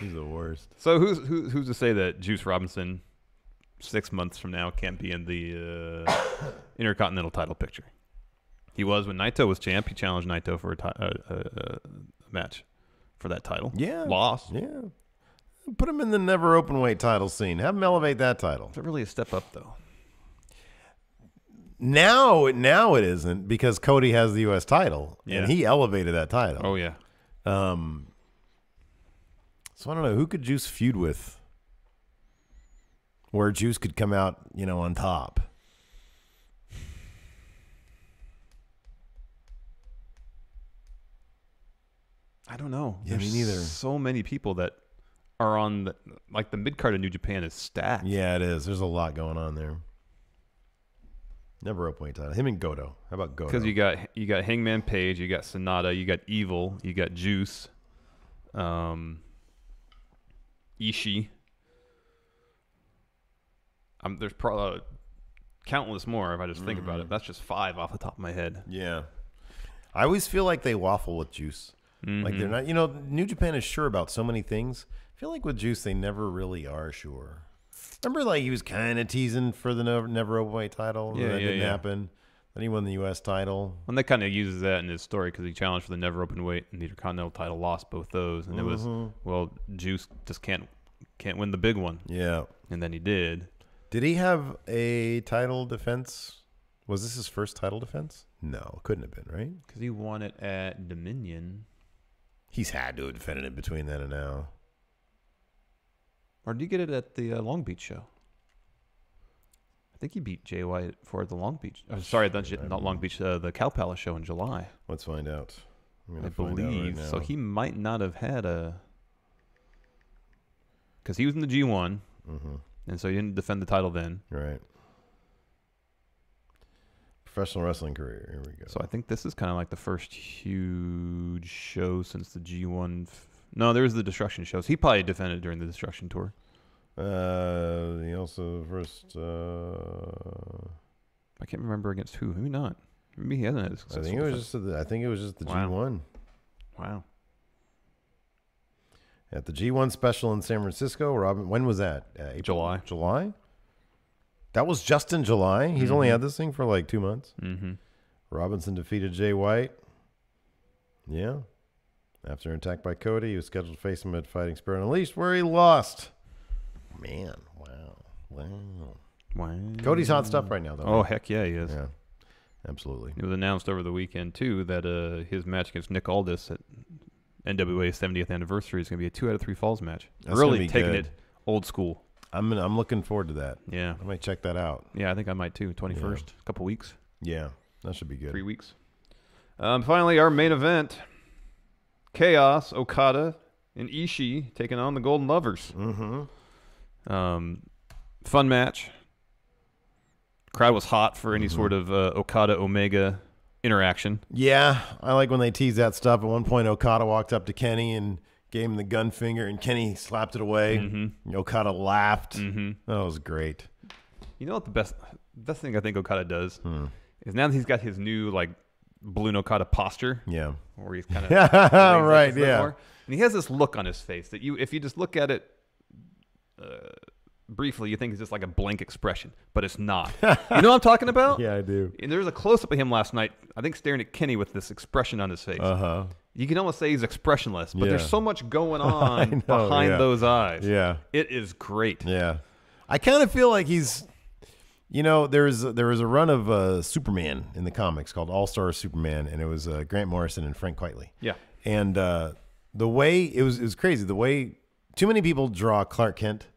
He's the worst. So who's to say that Juice Robinson 6 months from now can't be in the Intercontinental title picture? He was when Naito was champ. He challenged Naito for a match for that title. Yeah. Lost. Yeah. Put him in the never open weight title scene. Have him elevate that title. Is that really a step up, though? Now it isn't because Cody has the U.S. title, and he elevated that title. Oh, yeah. So I don't know. Who could Juice feud with where Juice could come out, on top? I don't know. Yeah, There's me neither. So many people that are on the mid card of New Japan is stacked. Yeah, it is. There's a lot going on there. Never open weight title. Him and Goto. How about Goto? Because you got Hangman Page, you got Sonata, you got Evil, you got Juice, Ishii. There's probably countless more if I just think about it. That's just 5 off the top of my head. Yeah. I always feel like they waffle with Juice. Like they're not, New Japan is sure about so many things. I feel like with Juice, they never really are sure. Remember, he was kind of teasing for the never open weight title. Yeah, that didn't happen. Then he won the U.S. title. And they kind of uses that in his story because he challenged for the never open weight and the Intercontinental title, lost both those, and it was Juice just can't win the big one. Yeah, and then he did. Did he have a title defense? Was this his first title defense? No, couldn't have been, right? Because he won it at Dominion. He's had to have defended it between then and now. Or did he get it at the Long Beach show? I think he beat Jay White for the Long Beach. Sorry, not Long Beach. The Cow Palace show in July. Let's find out. I believe so. He might not have had because he was in the G1, and so he didn't defend the title then. Right. professional wrestling career. Here we go. So I think this is kind of like the first huge show since the G1. No, there's the Destruction shows. He probably defended during the Destruction tour. He also first. I can't remember against who. Maybe not. Maybe he hasn't had a successful I think it was just the G1. Wow. At the G1 special in San Francisco, Robin. When was that? April? July. That was just in July. He's only had this thing for like 2 months. Robinson defeated Jay White. Yeah. After an attack by Cody, he was scheduled to face him at Fighting Spirit Unleashed, where he lost. Man, wow. Cody's hot stuff right now, though. Oh, heck yeah, he is. Yeah, absolutely. It was announced over the weekend, too, that his match against Nick Aldis at NWA's 70th anniversary is going to be a 2 out of 3 falls match. That's really taking it old school. I'm looking forward to that. Yeah. I might check that out. Yeah, I think I might, too. 21st, a couple weeks. Yeah, that should be good. 3 weeks. Finally, our main event. Chaos, Okada, and Ishii taking on the Golden Lovers. Fun match. Crowd was hot for any sort of Okada Omega interaction. Yeah, I like when they tease that stuff. At one point, Okada walked up to Kenny and gave him the gun finger, and Kenny slapped it away. Okada laughed. That was great. You know what the best thing I think Okada does is now that he's got his new like Balloon Okada posture. Yeah, where he's kind of right. Yeah, more, and he has this look on his face that if you just look at it briefly, you think it's just like a blank expression, but it's not. You know what I'm talking about? Yeah, I do. And there was a close-up of him last night, I think staring at Kenny with this expression on his face. You can almost say he's expressionless, but there's so much going on behind those eyes. Yeah. It is great. Yeah. I kind of feel like he's, you know, there was a run of Superman in the comics called All-Star Superman, and it was Grant Morrison and Frank Quitely. Yeah. And the way, it was crazy, the way too many people draw Clark Kent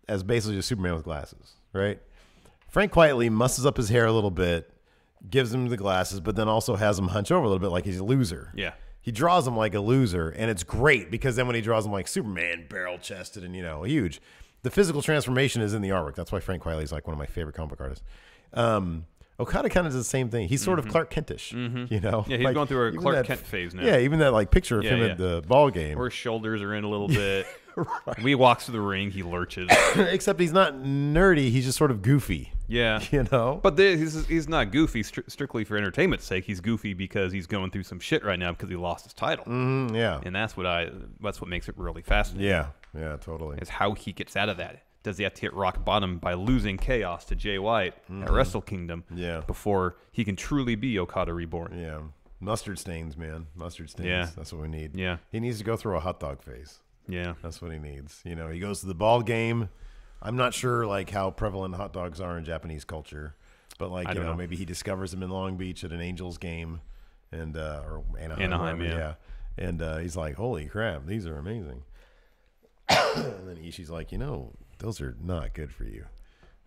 as basically just Superman with glasses, right? Frank Quitely musses up his hair a little bit, gives him the glasses, but then also has him hunch over a little bit like he's a loser. Yeah. He draws him like a loser, and it's great because then when he draws him like Superman, barrel-chested and, you know, huge, the physical transformation is in the artwork. That's why Frank Quitely is like one of my favorite comic book artists. Okada kind of does the same thing. He's sort of Clark Kentish, you know? Yeah, he's like, going through a Clark Kent phase now. Yeah, even that like picture of him at the ball game. Where his shoulders are in a little bit. Right. When he walks to the ring, he lurches. Except he's not nerdy. He's just sort of goofy. Yeah. You know? But he's not goofy strictly for entertainment's sake. He's goofy because he's going through some shit right now because he lost his title. Yeah. And that's what makes it really fascinating. Yeah. Yeah, totally. Is how he gets out of that. Does he have to hit rock bottom by losing Chaos to Jay White at Wrestle Kingdom before he can truly be Okada Reborn? Yeah. Mustard stains, man. Mustard stains. Yeah. That's what we need. Yeah. He needs to go through a hot dog phase. Yeah. That's what he needs. You know, he goes to the ball game. I'm not sure like how prevalent hot dogs are in Japanese culture, but like, you know, maybe he discovers them in Long Beach at an Angels game and or Anaheim, yeah. And he's like, "Holy crap, these are amazing." And then Ishii's like, "You know, those are not good for you."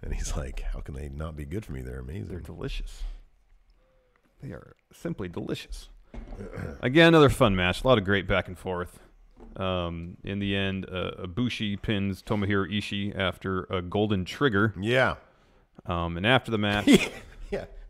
And he's like, "How can they not be good for me? They're amazing. They're delicious. They are simply delicious." Again, another fun match. A lot of great back and forth. In the end, Ibushi pins Tomohiro Ishii after a golden trigger. Yeah. And after the match,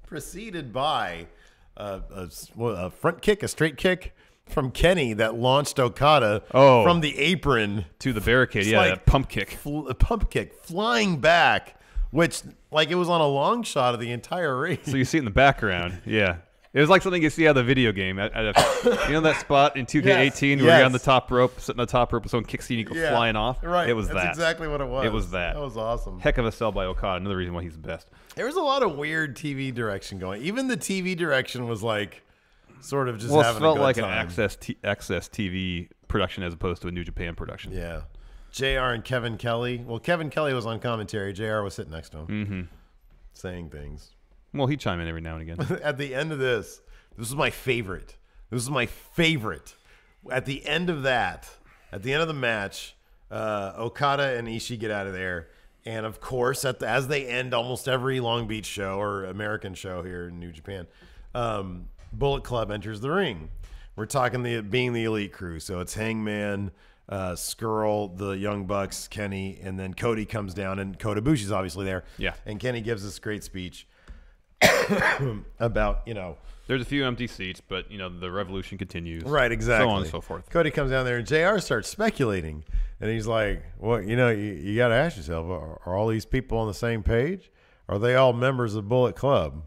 preceded by a front kick, a straight kick from Kenny that launched Okada from the apron to the barricade. Yeah, like a pump kick. A pump kick flying back, which like it was on a long shot of the entire ring. So you see it in the background. Yeah. It was like something you see out of the video game. You know that spot in 2K18 where you're on the top rope, sitting on the top rope, and someone kicks you and you go flying off? Right. It was That's exactly what it was. It was that. That was awesome. Heck of a sell by Okada. Another reason why he's the best. There was a lot of weird TV direction going. Even the TV direction was like sort of just having it felt a good like time. an Access TV production as opposed to a New Japan production. Yeah. JR and Kevin Kelly. Well, Kevin Kelly was on commentary. JR was sitting next to him saying things. Well, he'd chime in every now and again. At the end of this was my favorite. This was my favorite. At the end of that, at the end of the match, Okada and Ishii get out of there. And, of course, as they end almost every Long Beach show or American show here in New Japan, Bullet Club enters the ring. We're talking being the Elite Crew. So it's Hangman, Skrull, the Young Bucks, Kenny, and then Cody comes down. And Kota Ibushi's obviously there. Yeah. And Kenny gives this great speech. about, There's a few empty seats, but, the revolution continues. Right, exactly. So on and so forth. Cody comes down there, and JR starts speculating. And he's like, well, you got to ask yourself, are all these people on the same page? Are they all members of Bullet Club?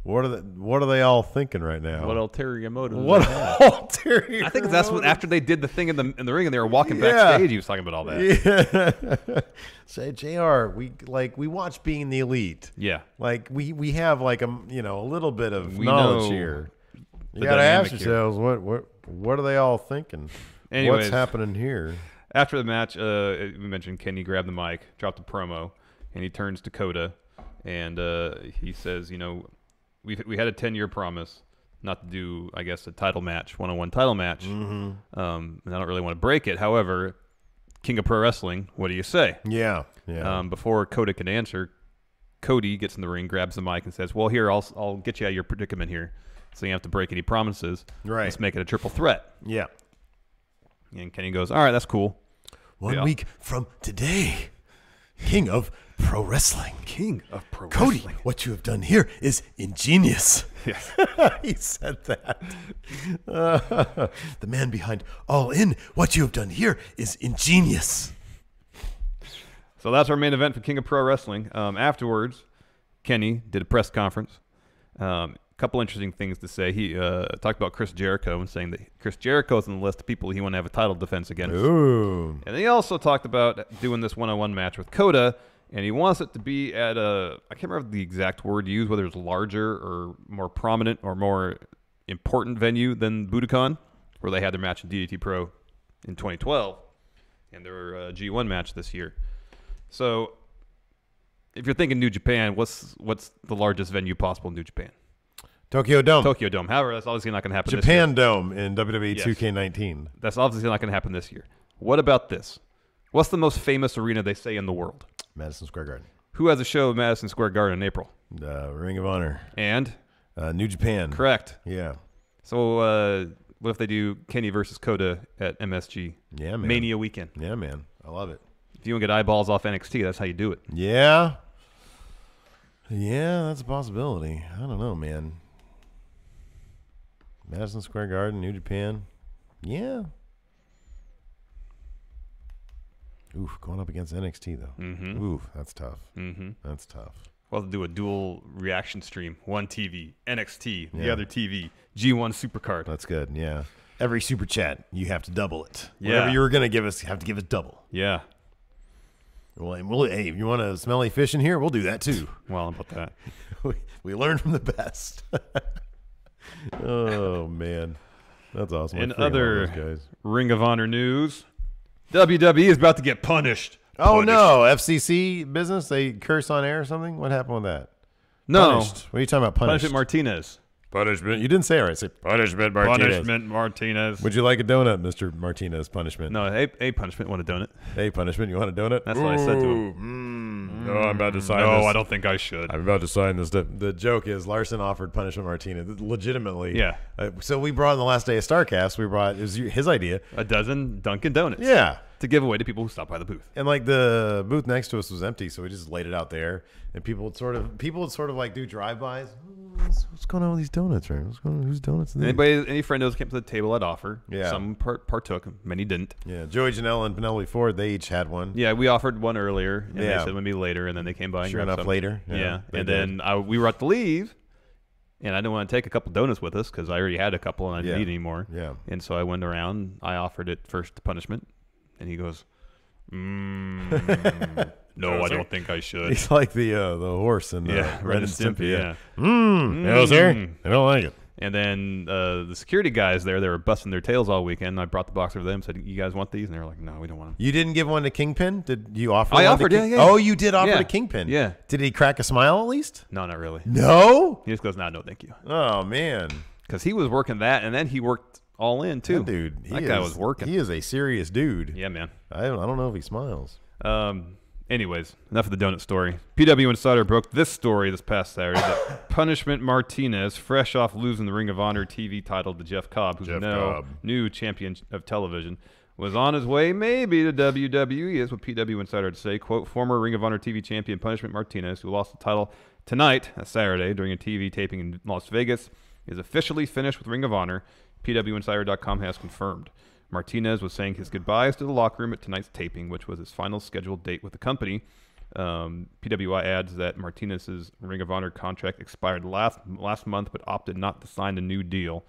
What are they all thinking right now? What ulterior motives? What ulterior? I think that's what after they did the thing in the ring and they were walking backstage. He was talking about all that. Yeah. Say, JR, we watch Being the Elite. Yeah. Like we have like a little bit of We knowledge know here. You the got to ask dynamic yourselves what are they all thinking? Anyways, What's happening here? After the match, we mentioned Kenny grabbed the mic, dropped a promo, and he turns to Coda, and he says, we had a 10-year promise not to do, I guess, a title match, one-on-one title match. And I don't really want to break it. However, King of Pro Wrestling, what do you say? Yeah. Before Coda can answer, Cody gets in the ring, grabs the mic, and says, well, here, I'll get you out of your predicament here. So you have to break any promises. Right. Let's make it a triple threat. Yeah. And Kenny goes, all right, that's cool. 1 week from today, King of Pro Wrestling. King of Pro Cody, Wrestling. what you have done here is ingenious. Yes. He said that. The man behind All In, what you have done here is ingenious. So that's our main event for King of Pro Wrestling. Afterwards, Kenny did a press conference. Couple interesting things to say. He talked about Chris Jericho and saying that Chris Jericho is on the list of people he want to have a title defense against. Ooh. And he also talked about doing this one-on-one match with Coda, and he wants it to be at I can't remember the exact word used, whether it's larger or more prominent or more important venue than Budokan, where they had their match in DDT Pro in 2012, and their G1 match this year. So if you're thinking New Japan, what's the largest venue possible in New Japan? Tokyo Dome. Tokyo Dome. However, that's obviously not going to happen this year. Japan Dome in WWE 2K19. That's obviously not going to happen this year. What about this? What's the most famous arena they say in the world? Madison Square Garden. Who has a show at Madison Square Garden in April? Ring of Honor. And? New Japan. Correct. Yeah. So what if they do Kenny versus Coda at MSG? Yeah, man. Mania weekend. Yeah, man. I love it. If you want to get eyeballs off NXT, that's how you do it. Yeah. Yeah, that's a possibility. I don't know, man. Madison Square Garden, New Japan. Yeah. Oof, going up against NXT, though. Mm-hmm. Oof, that's tough. Mm-hmm. That's tough. We'll have to do a dual reaction stream. One TV, NXT, the other TV, G1 Supercard. That's good, yeah. Every super chat, you have to double it. Yeah. Whatever you were going to give us, you have to give us double. Yeah. Well, hey, if you want a smelly fish in here, we'll do that, too. Well, how about that? we learn from the best. Oh, man. That's awesome. In other Ring of Honor news, WWE is about to get punished. Oh, no. FCC business? They curse on air or something? What happened with that? No. Punished. What are you talking about? Punished. Punishment Martinez. Punishment. You didn't say it right. Say Punishment Martinez. Punishment Martinez. Would you like a donut, Mr. Martinez? Punishment. No, a punishment. Want a donut? A punishment. You want a donut? That's what I said to him. No, I'm about to sign this. No, I don't think I should. I'm about to sign this. The joke is Larson offered Punishment Martinez legitimately. Yeah. So we brought on the last day of StarCast. It was his idea. A dozen Dunkin' Donuts. Yeah. To give away to people who stop by the booth. And like the booth next to us was empty, so we just laid it out there, and people would sort of like do drive-bys. What's going on with these donuts, right? What's going on? Whose donuts? Any friend who came to the table I'd offer. Yeah. Some partook, many didn't. Yeah. Joey Janela and Penelope Ford, they each had one. Yeah, we offered one earlier, and they said maybe later, and then they came by. Sure and enough, some. later. Yeah. And then we were about to leave, and I didn't want to take a couple donuts with us because I already had a couple and I didn't need any more. Yeah. And so I went around. I offered it first to punishment, and he goes, no, I don't think I should. He's like the horse in Ren and Stimpy. Yeah. No, sir. I don't like it. And then the security guys there, they were busting their tails all weekend. I brought the box over to them, said, "You guys want these?" And they were like, "No, we don't want them." You didn't give one to Kingpin? Did you offer? I one offered, to yeah. Oh, you did offer Yeah. to Kingpin. Yeah. Did he crack a smile at least? No, not really. No. He just goes, "No, thank you." Oh man, because he was working that, and then he worked all in too. That dude, that guy was working. He is a serious dude. Yeah, man. I don't know if he smiles. Anyways, enough of the donut story. PW Insider broke this story this past Saturday that Punishment Martinez, fresh off losing the Ring of Honor TV title to Jeff Cobb, who's now new champion of television, was on his way maybe to WWE, is what PW Insider had to say. Quote, former Ring of Honor TV champion Punishment Martinez, who lost the title tonight, Saturday, during a TV taping in Las Vegas, is officially finished with Ring of Honor. PWInsider.com has confirmed. Martinez was saying his goodbyes to the locker room at tonight's taping, which was his final scheduled date with the company. PWI adds that Martinez's Ring of Honor contract expired last month, but opted not to sign a new deal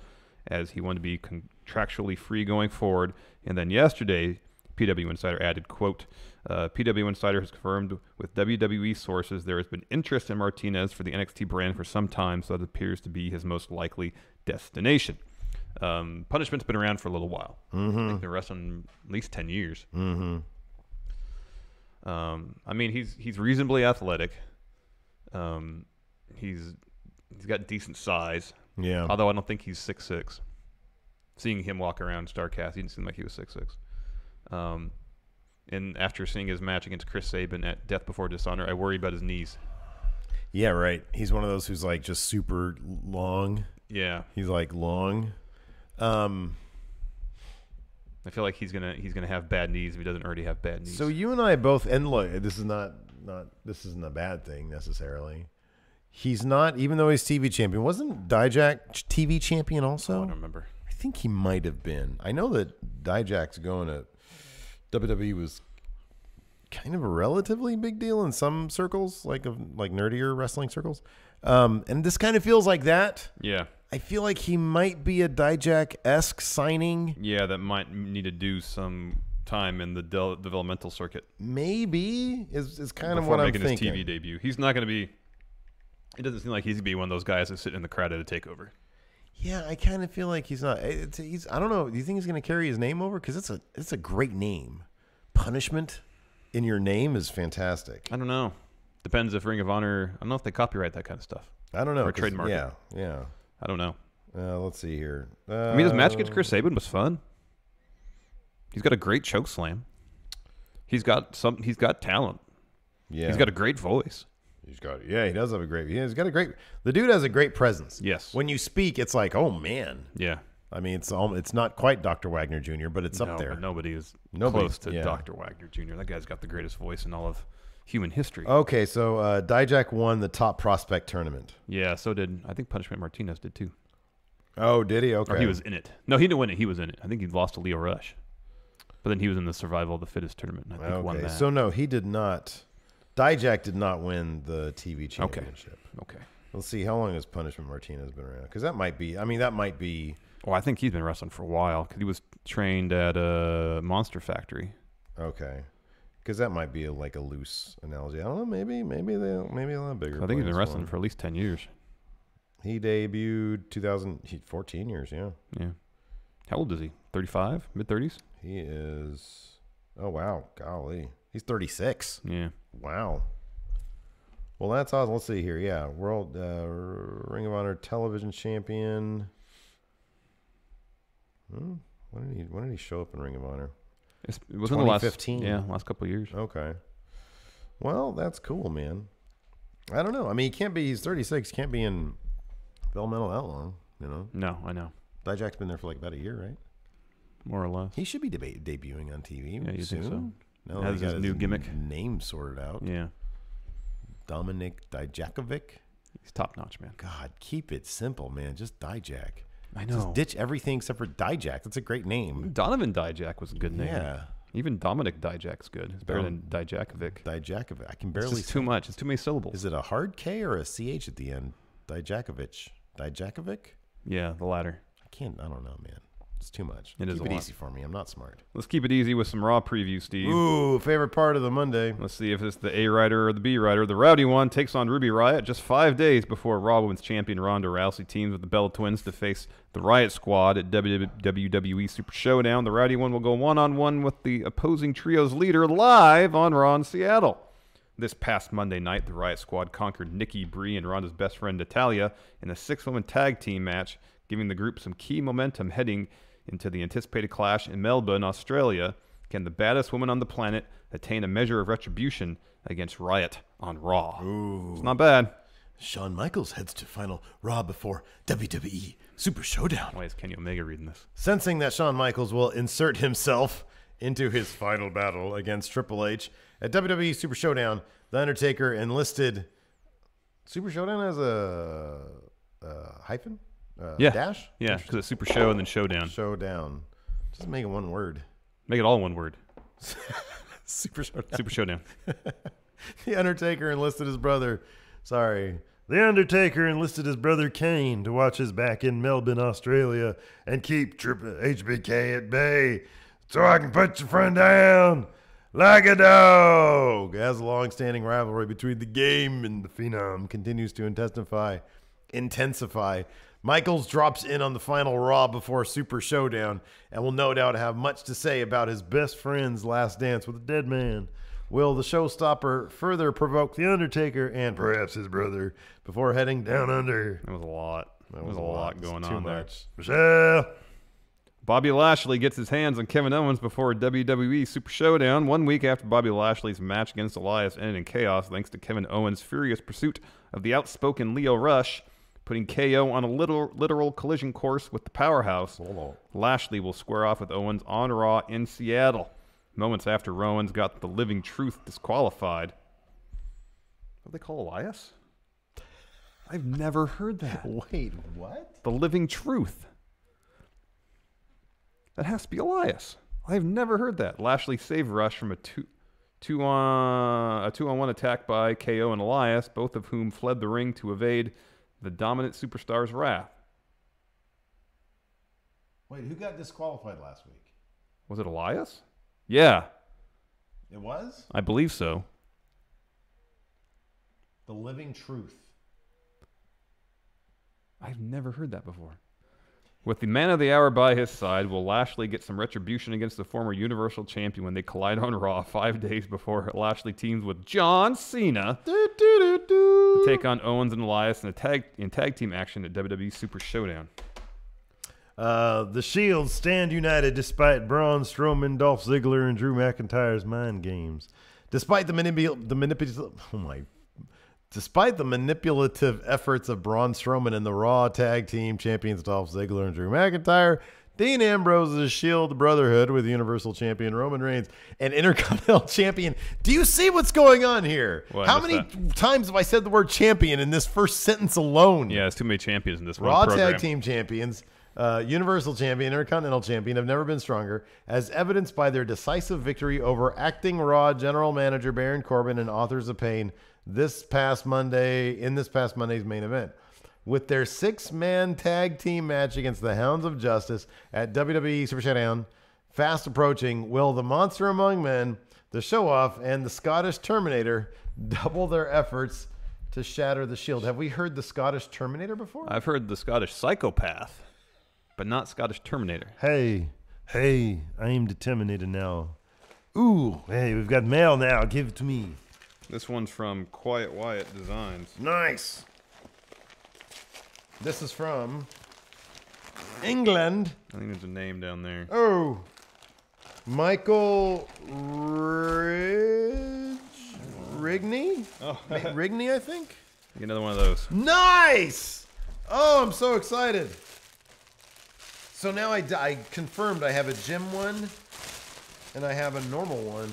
as he wanted to be contractually free going forward. And then yesterday, PW Insider added, quote, PW Insider has confirmed with WWE sources there has been interest in Martinez for the NXT brand for some time, so it appears to be his most likely destination. Punishment's been around for a little while. I think they've been wrestling at least 10 years. I mean, he's reasonably athletic. He's got decent size. Yeah. Although I don't think he's 6'6". Seeing him walk around StarCast, he didn't seem like he was 6'6". And after seeing his match against Chris Sabin at Death Before Dishonor, I worry about his knees. Yeah, right. He's one of those who's like just super long. Yeah. He's like long. I feel like he's gonna have bad knees if he doesn't already have bad knees. So you and I both, and look, this isn't a bad thing necessarily. He's not, even though he's TV champion. Wasn't Dijak TV champion also? I don't remember. I think he might have been. I know that Dijak's going to WWE was kind of a relatively big deal in some circles, like nerdier wrestling circles. And this kind of feels like that. Yeah. I feel like he might be a Dijak-esque signing. Yeah, that might need to do some time in the developmental circuit. Maybe is kind of before what I'm making thinking. his TV debut. He's not going to be. It doesn't seem like he's going to be one of those guys that sit in the crowd at a takeover. Yeah, I kind of feel like he's not. He's. I don't know. Do you think he's going to carry his name over? Because it's a great name. Punishment in your name is fantastic. I don't know. Depends if Ring of Honor. I don't know if they copyright that kind of stuff. I don't know. Or trademark. Yeah. I don't know. Let's see here. I mean, his match against Chris Sabin was fun. He's got a great choke slam. He's got talent. Yeah. He's got a great voice. He does have a great. He's got a great. The dude has a great presence. Yes. When you speak, it's like, oh man. Yeah. I mean, it's not quite Dr. Wagner Jr., but it's up there. But nobody is close to Dr. Wagner Jr. That guy's got the greatest voice in all of human history. Okay, so Dijak won the top prospect tournament. Yeah, so did I think Punishment Martinez did too. Oh, did he? Okay. Or he was in it. No, he didn't win it. He was in it. I think he lost to Leo Rush. But then he was in the Survival of the Fittest tournament. And I think won that. So no, he did not. Dijak did not win the TV championship. Okay. Let's see. How long has Punishment Martinez been around? Because that might be. I mean, that might be. Well, I think he's been wrestling for a while because he was trained at a Monster Factory. Okay. Because that might be like a loose analogy. I don't know. Maybe they'll have bigger. So I think he's been wrestling for at least 10 years. He debuted 14 years. Yeah. Yeah. How old is he? 35? Mid-30s? He is. Oh wow, golly, he's 36. Yeah. Wow. Well, that's awesome. Let's see here. Yeah, World Ring of Honor Television Champion. When did he show up in Ring of Honor? It was in the last 2015. last couple of years. Okay. Well, that's cool, man. I don't know. I mean, he can't be. He's 36. Can't be in developmental that long. You know. No, I know. Dijak's been there for like about a year, right? More or less. He should be debuting on TV. Yeah, you soon. think so? No, Has his new gimmick name sorted out. Yeah. Dominic Dijakovic. He's top notch, man. God, keep it simple, man. Just Dijak. I know. Just ditch everything except for Dijak. That's a great name. Donovan Dijak was a good name. Yeah. Even Dominic Dijak's good. It's better than Dijakovic. Dijakovic. I can barely. It's just too much. It's too many syllables. Is it a hard K or a CH at the end? Dijakovic. Dijakovic? Yeah, the latter. I don't know, man. It's too much. It is Keep a it lot. easy for me. I'm not smart. Let's keep it easy with some Raw preview, Steve. Ooh, favorite part of the Monday. Let's see if it's the A Rider or the B Rider. The Rowdy One takes on Ruby Riott just 5 days before Raw Women's Champion Ronda Rousey teams with the Bella Twins to face the Riott Squad at WWE Super Showdown. The Rowdy One will go one-on-one with the opposing trio's leader live on Raw in Seattle. This past Monday night, the Riott Squad conquered Nikki Brie and Ronda's best friend Natalya in a 6-woman tag team match, giving the group some key momentum heading into the anticipated clash in Melbourne, Australia. Can the baddest woman on the planet attain a measure of retribution against Riott on Raw? Ooh. It's not bad. Shawn Michaels heads to final Raw before WWE Super Showdown. Why is Kenny Omega reading this? Sensing that Shawn Michaels will insert himself into his final battle against Triple H at WWE Super Showdown, The Undertaker enlisted Super Showdown has a hyphen? Yeah. Dash? Yeah, because it's Super Show and then Showdown. Showdown. Just make it one word. Make it all one word. Super Showdown. Super Showdown. The Undertaker enlisted his brother. Sorry. The Undertaker enlisted his brother Kane to watch his back in Melbourne, Australia, and keep HBK at bay so I can put your friend down like a dog. As a long-standing rivalry between the game and the Phenom continues to intensify, Michaels drops in on the final Raw before Super Showdown and will no doubt have much to say about his best friend's last dance with a dead man. Will the showstopper further provoke The Undertaker and perhaps his brother before heading down under? That was a lot. There was a lot going on there. Michelle. Bobby Lashley gets his hands on Kevin Owens before WWE Super Showdown 1 week after Bobby Lashley's match against Elias ended in chaos thanks to Kevin Owens' furious pursuit of the outspoken Lio Rush, putting KO on a literal collision course with the powerhouse. Lashley will square off with Owens on Raw in Seattle. Moments after Owens got the Living Truth disqualified. What do they call Elias? I've never heard that. Wait, what? The Living Truth. That has to be Elias. I've never heard that. Lashley saved Rush from a two-on-one attack by KO and Elias, both of whom fled the ring to evade the dominant superstar's wrath. Wait, who got disqualified last week? Was it Elias? Yeah. It was? I believe so. The Living Truth. I've never heard that before. With the man of the hour by his side, will Lashley get some retribution against the former Universal Champion when they collide on Raw 5 days before Lashley teams with John Cena to take on Owens and Elias in tag team action at WWE Super Showdown? The Shield stand united despite Braun Strowman, Dolph Ziggler, and Drew McIntyre's mind games. Despite the manipulative efforts of Braun Strowman and the Raw Tag Team Champions Dolph Ziggler and Drew McIntyre, Dean Ambrose's Shield Brotherhood with Universal Champion Roman Reigns and Intercontinental Champion. Do you see what's going on here? How many times have I said the word champion in this first sentence alone? Yeah, it's too many champions in this Raw one program. Tag Team Champions, Universal Champion, Intercontinental Champion have never been stronger, as evidenced by their decisive victory over acting Raw General Manager Baron Corbin and Authors of Pain in this past Monday's main event. With their 6-man tag team match against the Hounds of Justice at WWE Super Showdown fast approaching, will the Monster Among Men, the Show-Off, and the Scottish Terminator double their efforts to shatter the Shield? Have we heard the Scottish Terminator before? I've heard the Scottish Psychopath, but not Scottish Terminator. Hey, I am the Terminator now. Ooh, hey, we've got mail now. Give it to me. This one's from Quiet Wyatt Designs. Nice. This is from England. I think there's a name down there. Oh, Michael Rigney? Oh. Rigney, I think. Get another one of those. Nice. Oh, I'm so excited. So now I confirmed I have a gym one and I have a normal one.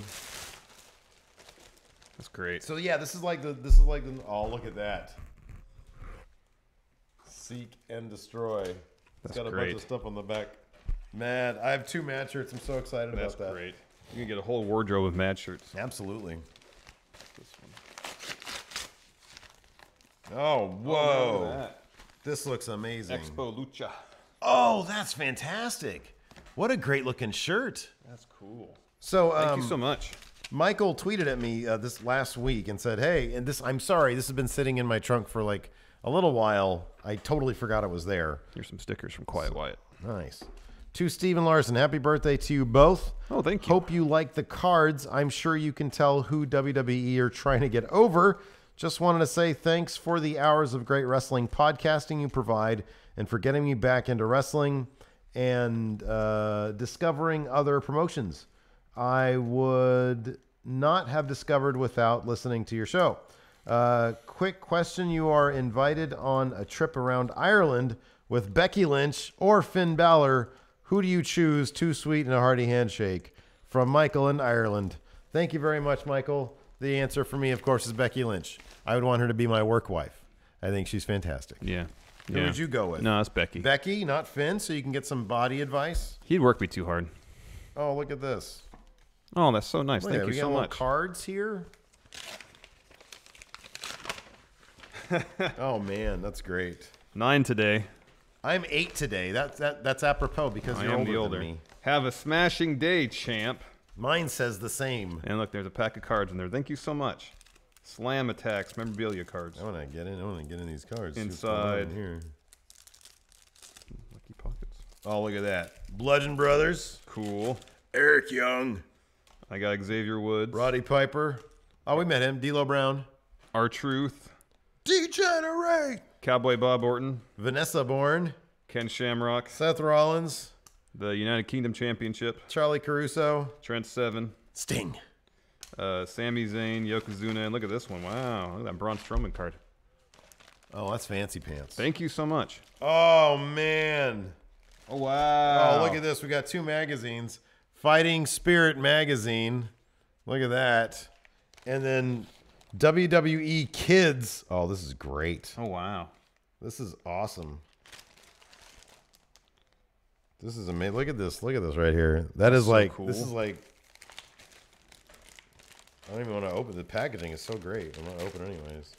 That's great. So yeah, this is like the oh, look at that. Seek and destroy. It's got a bunch of stuff on the back. Mad. I have 2 Mad shirts. I'm so excited about that. That's great. You can get a whole wardrobe of Mad shirts. Absolutely. This one. Oh, whoa. Look at that. This looks amazing. Expo Lucha. Oh, that's fantastic. What a great looking shirt. That's cool. So thank you so much. Michael tweeted at me this last week and said, hey, and I'm sorry, this has been sitting in my trunk for like a little while. I totally forgot it was there. Here's some stickers from Quiet Wyatt. Nice. To Stephen Larson, happy birthday to you both. Oh, thank you. Hope you like the cards. I'm sure you can tell who WWE are trying to get over. Just wanted to say thanks for the hours of great wrestling podcasting you provide and for getting me back into wrestling and discovering other promotions I would not have discovered without listening to your show. Quick question. You are invited on a trip around Ireland with Becky Lynch or Finn Balor. Who do you choose? Too sweet and a hearty handshake. From Michael in Ireland. Thank you very much, Michael. The answer for me, of course, is Becky Lynch. I would want her to be my work wife. I think she's fantastic. Yeah. Who would you go with? No, it's Becky. Becky, not Finn, so you can get some body advice. He'd work me too hard. Oh, look at this. Oh, that's so nice. Look Thank at you we got so little much. cards here. Oh man, that's great. 9 today. I'm 8 today. That's apropos because I you're am older the older. than me. Have a smashing day, champ. Mine says the same. And look, there's a pack of cards in there. Thank you so much. Slam attacks, memorabilia cards. I want to get in these cards. See what's Inside. going on here. Lucky pockets. Oh, look at that. Bludgeon Brothers. Cool. Eric Young. I got Xavier Woods. Roddy Piper. Oh, we met him. D'Lo Brown. R-Truth. Degenerate. Cowboy Bob Orton. Vanessa Bourne. Ken Shamrock. Seth Rollins. The United Kingdom Championship. Charlie Caruso. Trent Seven. Sting. Sami Zayn, Yokozuna, and look at this one. Wow, look at that Braun Strowman card. Oh, that's fancy pants. Thank you so much. Oh, man. Oh, wow. Oh, look at this. We got 2 magazines. Fighting Spirit magazine. Look at that. And then WWE Kids. Oh, this is great. Oh, wow. This is awesome. This is amazing. Look at this. Look at this right here. That's so like, cool. This is like, I don't even want to open the packaging. It's so great. I'm going to open it anyways.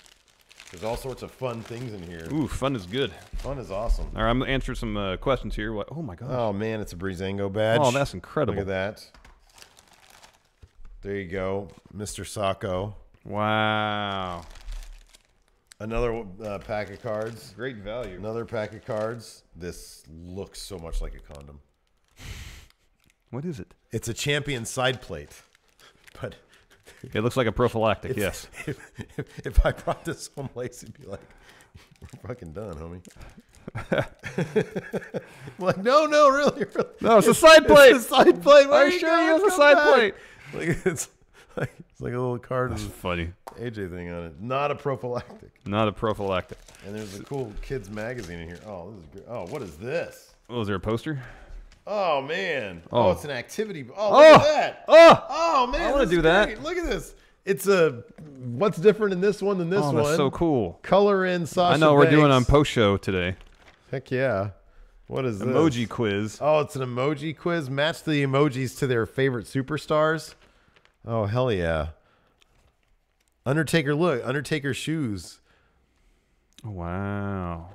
There's all sorts of fun things in here. Ooh, fun is good. Fun is awesome. All right, I'm going to answer some questions here. What? Oh, my gosh. Oh, man, it's a Breezango badge. Oh, that's incredible. Look at that. There you go. Mr. Sacco. Wow. Another pack of cards. Great value. Another pack of cards. This looks so much like a condom. What is it? It's a champion side plate. But it looks like a prophylactic, yes. If I brought this someplace, it'd be like, we're fucking done, homie. Like, no, really. No, it's a side plate. It's a side plate. Are you sure it's a side plate? Like, it's like a little card That's with funny. AJ thing on it. Not a prophylactic. Not a prophylactic. And there's a cool kids magazine in here. Oh, this is great. Oh, what is this? Oh, is there a poster? Oh, man. Oh, it's an activity. Oh, look at that. Oh, man. I want to do that. Look at this. It's a, what's different in this one than this one? Oh, that's so cool. Color in Sasha I know, we're doing Banks. on post show today. Heck yeah. What is this? Emoji quiz. Oh, it's an emoji quiz. Match the emojis to their favorite superstars. Oh, hell yeah. Undertaker, look. Undertaker shoes. Wow.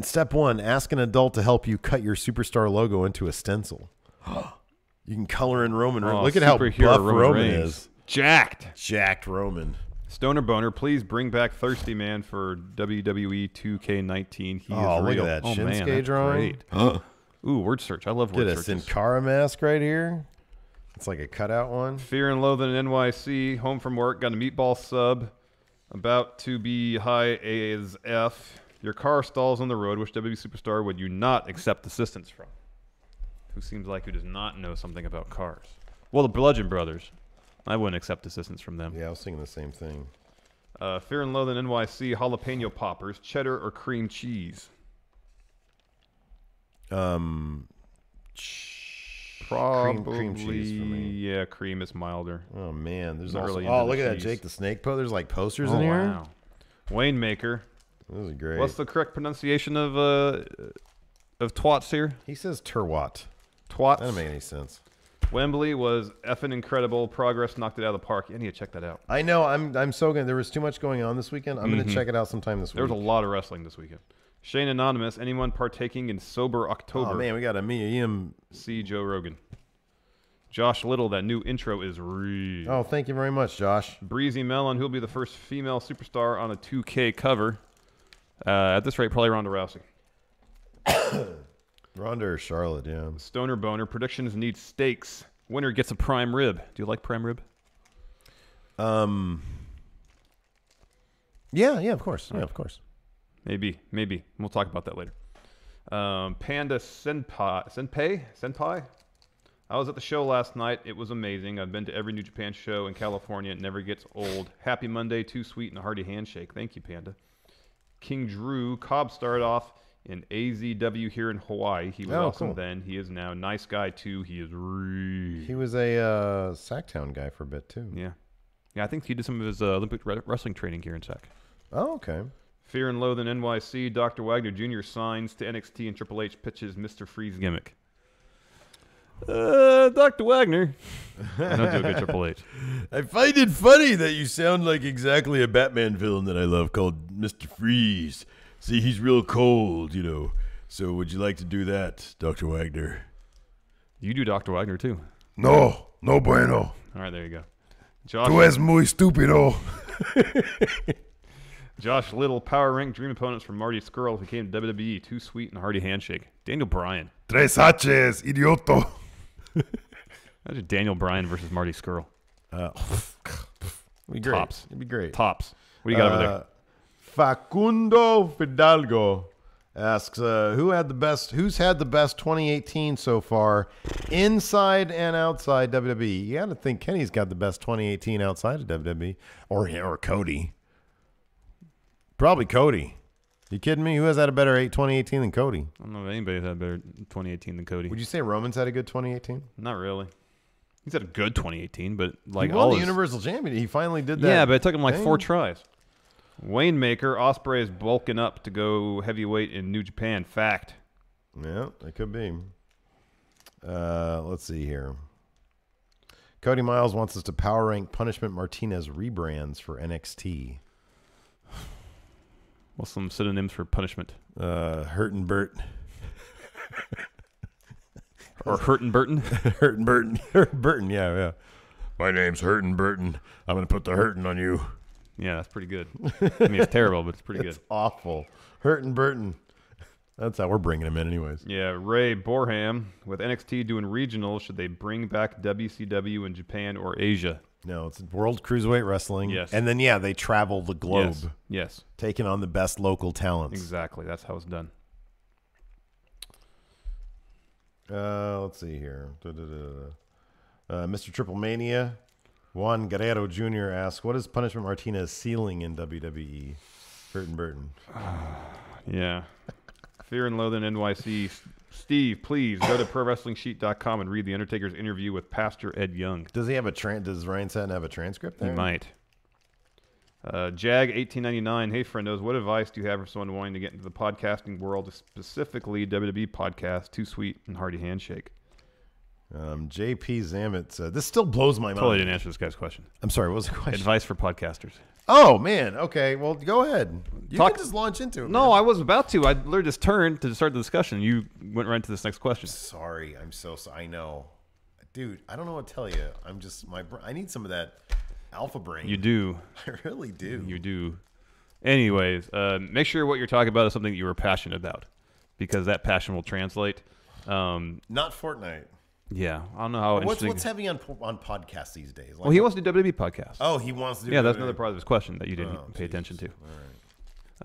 Step 1, ask an adult to help you cut your superstar logo into a stencil. You can color in Roman. Oh, look at how buff Roman is. Jacked Roman. Stoner Boner, please bring back Thirsty Man for WWE 2K19. He is look real. at that Oh, Shinsuke man, that's drawing. great. Ooh, word search. I love word Get a searches. Sin Cara mask right here. It's like a cutout one. Fear and Loathing in NYC. Home from work. Got a meatball sub. About to be high as F. Your car stalls on the road. Which WWE superstar would you not accept assistance from? Who seems like who does not know something about cars? Well, the Bludgeon Brothers. I wouldn't accept assistance from them. Yeah, I was thinking the same thing. Fear and Loathing NYC. Jalapeno poppers. Cheddar or cream cheese? Probably, cream cheese for me. Yeah, cream is milder. Oh man, there's Not also, really into look the at that cheese. Jake the Snake There's like posters Oh, in here. wow. Wayne Maker. This is great. What's the correct pronunciation of twats here? He says Turwat. Twats. That doesn't make any sense. Wembley was effing incredible. Progress knocked it out of the park. I need to check that out. I know. I'm so good. There was too much going on this weekend. I'm going to check it out sometime this week. There was a lot of wrestling this weekend. Shane Anonymous. Anyone partaking in Sober October? Oh man, we got a Mia See Joe Rogan. Josh Little. That new intro is real. Oh, thank you very much, Josh. Breezy Mellon. Who'll be the first female superstar on a 2K cover? At this rate, probably Ronda Rousey. Ronda or Charlotte, yeah. Stoner Boner. Predictions need stakes. Winner gets a prime rib. Do you like prime rib? Yeah, of course. Yeah, of course. Maybe. We'll talk about that later. Panda Senpai? I was at the show last night. It was amazing. I've been to every New Japan show in California. It never gets old. Happy Monday, too sweet, and a hearty handshake. Thank you, Panda. King Drew. Cobb started off in AZW here in Hawaii. He was awesome cool. then. He is now. Nice guy, too. He is real. He was a Sacktown guy for a bit, too. Yeah. Yeah, I think he did some of his Olympic wrestling training here in Sac. Oh, okay. Fear and Loathing NYC, Dr. Wagner Jr. signs to NXT and Triple H pitches Mr. Freeze gimmick. Dr. Wagner. I don't do a good Triple H. I find it funny that you sound like exactly a Batman villain that I love called Mr. Freeze. See, he's real cold, you know. So would you like to do that, Dr. Wagner? You do Dr. Wagner, too. No, no bueno. All right, there you go. Josh, Tú es muy estúpido. Josh Little, power rank dream opponents from Marty Scurll, who came to WWE. Too Sweet and Hardy Handshake. Daniel Bryan. Tres H's, idioto. Imagine Daniel Bryan versus Marty Scurll. It'd be great. Tops. It'd be great. Tops. What do you got over there? Facundo Fidalgo asks, who's had the best 2018 so far, inside and outside WWE? You got to think Kenny's got the best 2018 outside of WWE, or Cody. Probably Cody. You kidding me? Who has had a better 2018 than Cody? I don't know if anybody's had a better 2018 than Cody. Would you say Roman's had a good 2018? Not really. He's had a good 2018, but like he won the Universal Champion. He finally did that. Yeah, but it took him like 4 tries. Wayne Maker, Ospreay is bulking up to go heavyweight in New Japan. Fact. Yeah, that could be. Let's see here. Cody Miles wants us to power rank Punishment Martinez rebrands for NXT. What's some synonyms for punishment? Hurt and Burt. Or Hurt and Burton? Hurt and Burton. Burton, yeah. My name's Hurt and Burton. I'm going to put the hurtin' on you. Yeah, that's pretty good. I mean, it's terrible, but it's pretty good. It's awful. Hurt and Burton. That's how we're bringing him in anyways. Yeah, Ray Borham, with NXT doing regional, should they bring back WCW in Japan or Asia? No, it's World Cruiserweight Wrestling. Yes. And then, they travel the globe. Yes. Taking on the best local talents. Exactly. That's how it's done. Let's see here. Mr. Triple Mania, Juan Guerrero Jr. asks, what is Punishment Martinez ceiling in WWE? Burton Burton. Yeah. Fear and Loathing NYC. Steve, please go to ProWrestlingSheet.com and read The Undertaker's interview with Pastor Ed Young. Does he have does Ryan Satin have a transcript there? He might. Jag1899, hey friendos, what advice do you have for someone wanting to get into the podcasting world, specifically WWE podcast, Too Sweet and Hardy Handshake? JP Zamet said, this still blows my mind. Totally didn't answer this guy's question. I'm sorry, what was the question? Advice for podcasters. Oh, man. Okay, well, go ahead. You can just launch into it. No, man. I was about to. I literally just turned to start the discussion. You went right into this next question. Sorry. I'm so sorry. I know. Dude, I don't know what to tell you. I'm just, I need some of that alpha brain. You do. I really do. You do. Anyways, make sure what you're talking about is something that you were passionate about, because that passion will translate. Not Fortnite. Yeah, I don't know how interesting. What's heavy on podcasts these days? Well, he wants to do WWE podcasts. Oh, he wants to do. Yeah, WWE. that's another part of his question that you didn't pay attention to.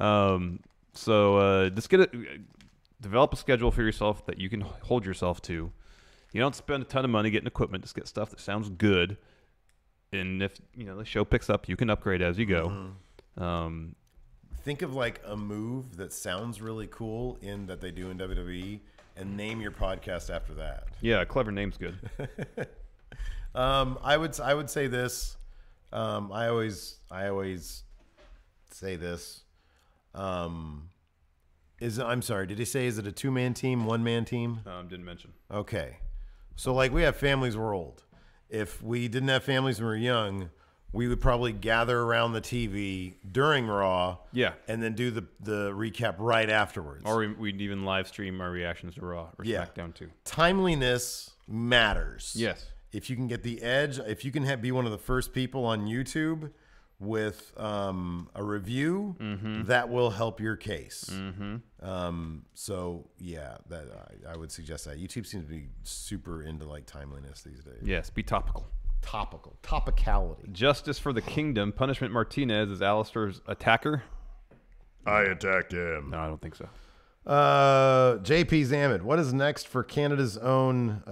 All right. So just develop a schedule for yourself that you can hold yourself to. You don't spend a ton of money getting equipment. Just get stuff that sounds good, and if the show picks up, you can upgrade as you go. Mm-hmm. Think of like a move that sounds really cool that they do in WWE. And name your podcast after that. Yeah, a clever name's good. I would say this. I always say this. I'm sorry. Did he say is it a 2-man team, 1-man team? Didn't mention. Okay, so like we have families we're old. If we didn't have families when we were young, we would probably gather around the TV during Raw, and then do the recap right afterwards. Or we'd even live stream our reactions to Raw or SmackDown too. Timeliness matters. Yes. If you can get the edge, if you can be one of the first people on YouTube with a review, that will help your case. So yeah, I would suggest that. YouTube seems to be super into like timeliness these days. Yes, be topical. Topicality. Justice for the Kingdom. Punishment Martinez is Alistair's attacker. I attacked him. No, I don't think so. JP Zamet, what is next for Canada's own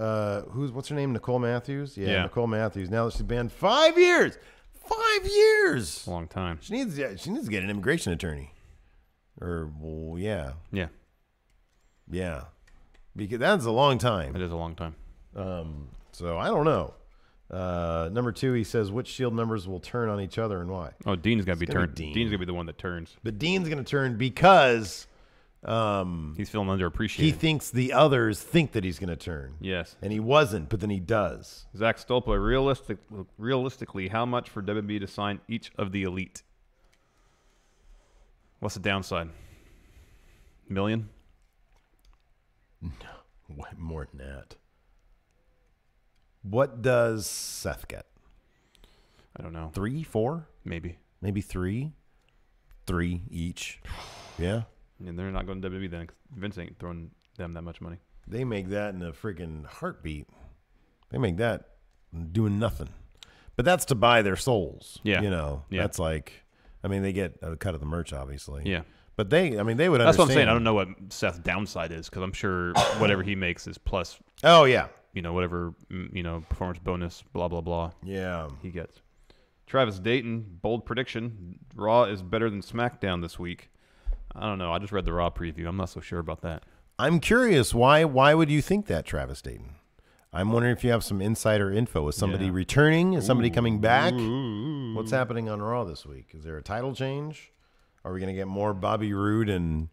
what's her name? Nicole Matthews? Yeah, Nicole Matthews. Now that she's banned 5 years. 5 years. A long time. She needs to get an immigration attorney. Yeah. Because that's a long time. It is a long time. So I don't know. Number 2, he says, which Shield members will turn on each other and why? Oh, Dean's got to be turned. Dean. Dean's going to be the one that turns. But Dean's going to turn because he's feeling underappreciated. He thinks the others think that he's going to turn. Yes. And he wasn't, but then he does. Zach Stolpa, realistically, how much for WWE to sign each of the Elite? What's the downside? $1 million? No, way more than that. What does Seth get? I don't know. 3, 4? Maybe 3. 3 each. Yeah. And they're not going to WWE then. Vince ain't throwing them that much money. They make that in a freaking heartbeat. They make that doing nothing. But that's to buy their souls. Yeah. You know, yeah. That's like, I mean, they get a cut of the merch, obviously. Yeah. But they would understand. That's what I'm saying. I don't know what Seth's downside is because I'm sure whatever he makes is plus. Oh, yeah. Whatever, performance bonus, blah, blah, blah. Yeah. He gets. Travis Dayton, bold prediction. Raw is better than SmackDown this week. I don't know. I just read the Raw preview. I'm not so sure about that. I'm curious. Why would you think that, Travis Dayton? I'm wondering if you have some insider info. Is somebody returning? Is somebody coming back? What's happening on Raw this week? Is there a title change? Are we going to get more Bobby Roode and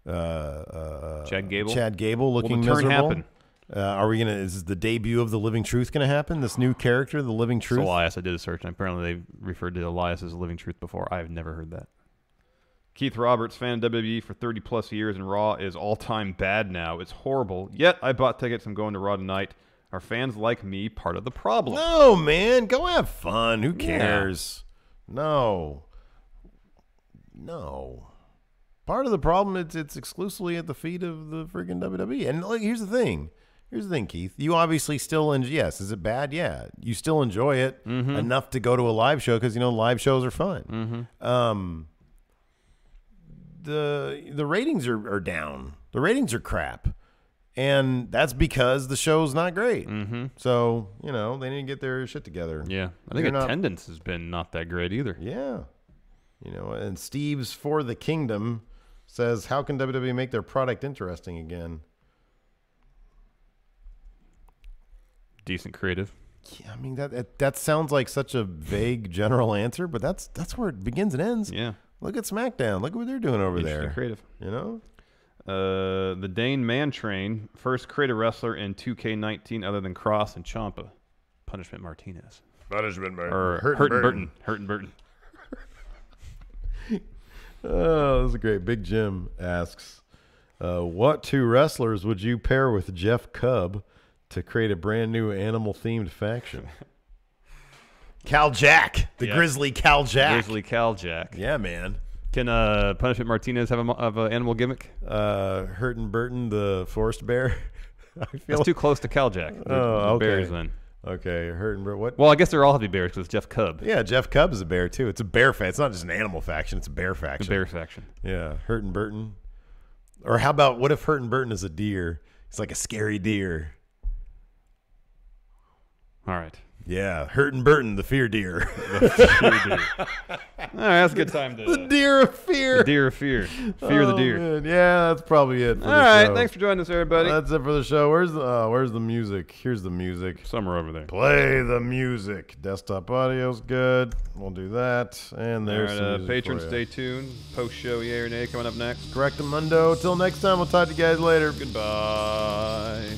Chad Gable? Chad Gable looking Will the turn miserable? happen? Are we gonna? Is the debut of the Living Truth going to happen? This new character, the Living Truth. It's Elias. I did a search, and apparently they referred to Elias as Living Truth before. I have never heard that. Keith Roberts, fan of WWE for 30-plus years, and Raw is all-time bad now. It's horrible. Yet I bought tickets. I'm going to Raw tonight. Are fans like me part of the problem? No, man. Go have fun. Who cares? Yeah. No. Part of the problem is it's exclusively at the feet of the freaking WWE. And like, here's the thing. Keith. You obviously still yes. Is it bad? Yeah. You still enjoy it enough to go to a live show because live shows are fun. The ratings are down. The ratings are crap, and that's because the show's not great. So they need to get their shit together. Yeah, I think attendance has been not that great either. Yeah, and Steve's For the Kingdom says, "How can WWE make their product interesting again?" Decent creative. Yeah, I mean that sounds like such a vague general answer, but that's where it begins and ends. Yeah. Look at SmackDown. Look at what they're doing over there. Creative. The Dane Man Train, first creative wrestler in 2K19 other than Cross and Ciampa. Punishment Martinez. Hurtin Burton. Oh, this is great. Big Jim asks, what 2 wrestlers would you pair with Jeff Cobb to create a brand new animal-themed faction? Cal Jack, the Grizzly Cal Jack. Grizzly Cal Jack. Yeah, man. Can Punishment Martinez have an animal gimmick? Hurtin Burton, the forest bear. That's too close to Cal Jack. Okay. Bears then. Okay, Hurtin Burton. What? Well, I guess they're all have to be bears because it's Jeff Cobb. Yeah, Jeff Cobb is a bear too. It's a bear faction. It's not just an animal faction. It's a bear faction. The bear faction. Yeah, Hurtin Burton. Or how about what if Hurtin Burton is a deer? It's like a scary deer. All right. Yeah, Hurtin Burton, the fear deer. The fear deer. All right, that's a good time to... The deer of fear. The deer of fear. Fear the deer. Man. Yeah, that's probably it for the show. All right, thanks for joining us, everybody. That's it for the show. Where's the music? Here's the music. Somewhere over there. Play the music. Desktop audio's good. We'll do that. And there's some music patrons, for stay tuned. Post-show yay or nay coming up next. Correctamundo. Till next time, we'll talk to you guys later. Goodbye.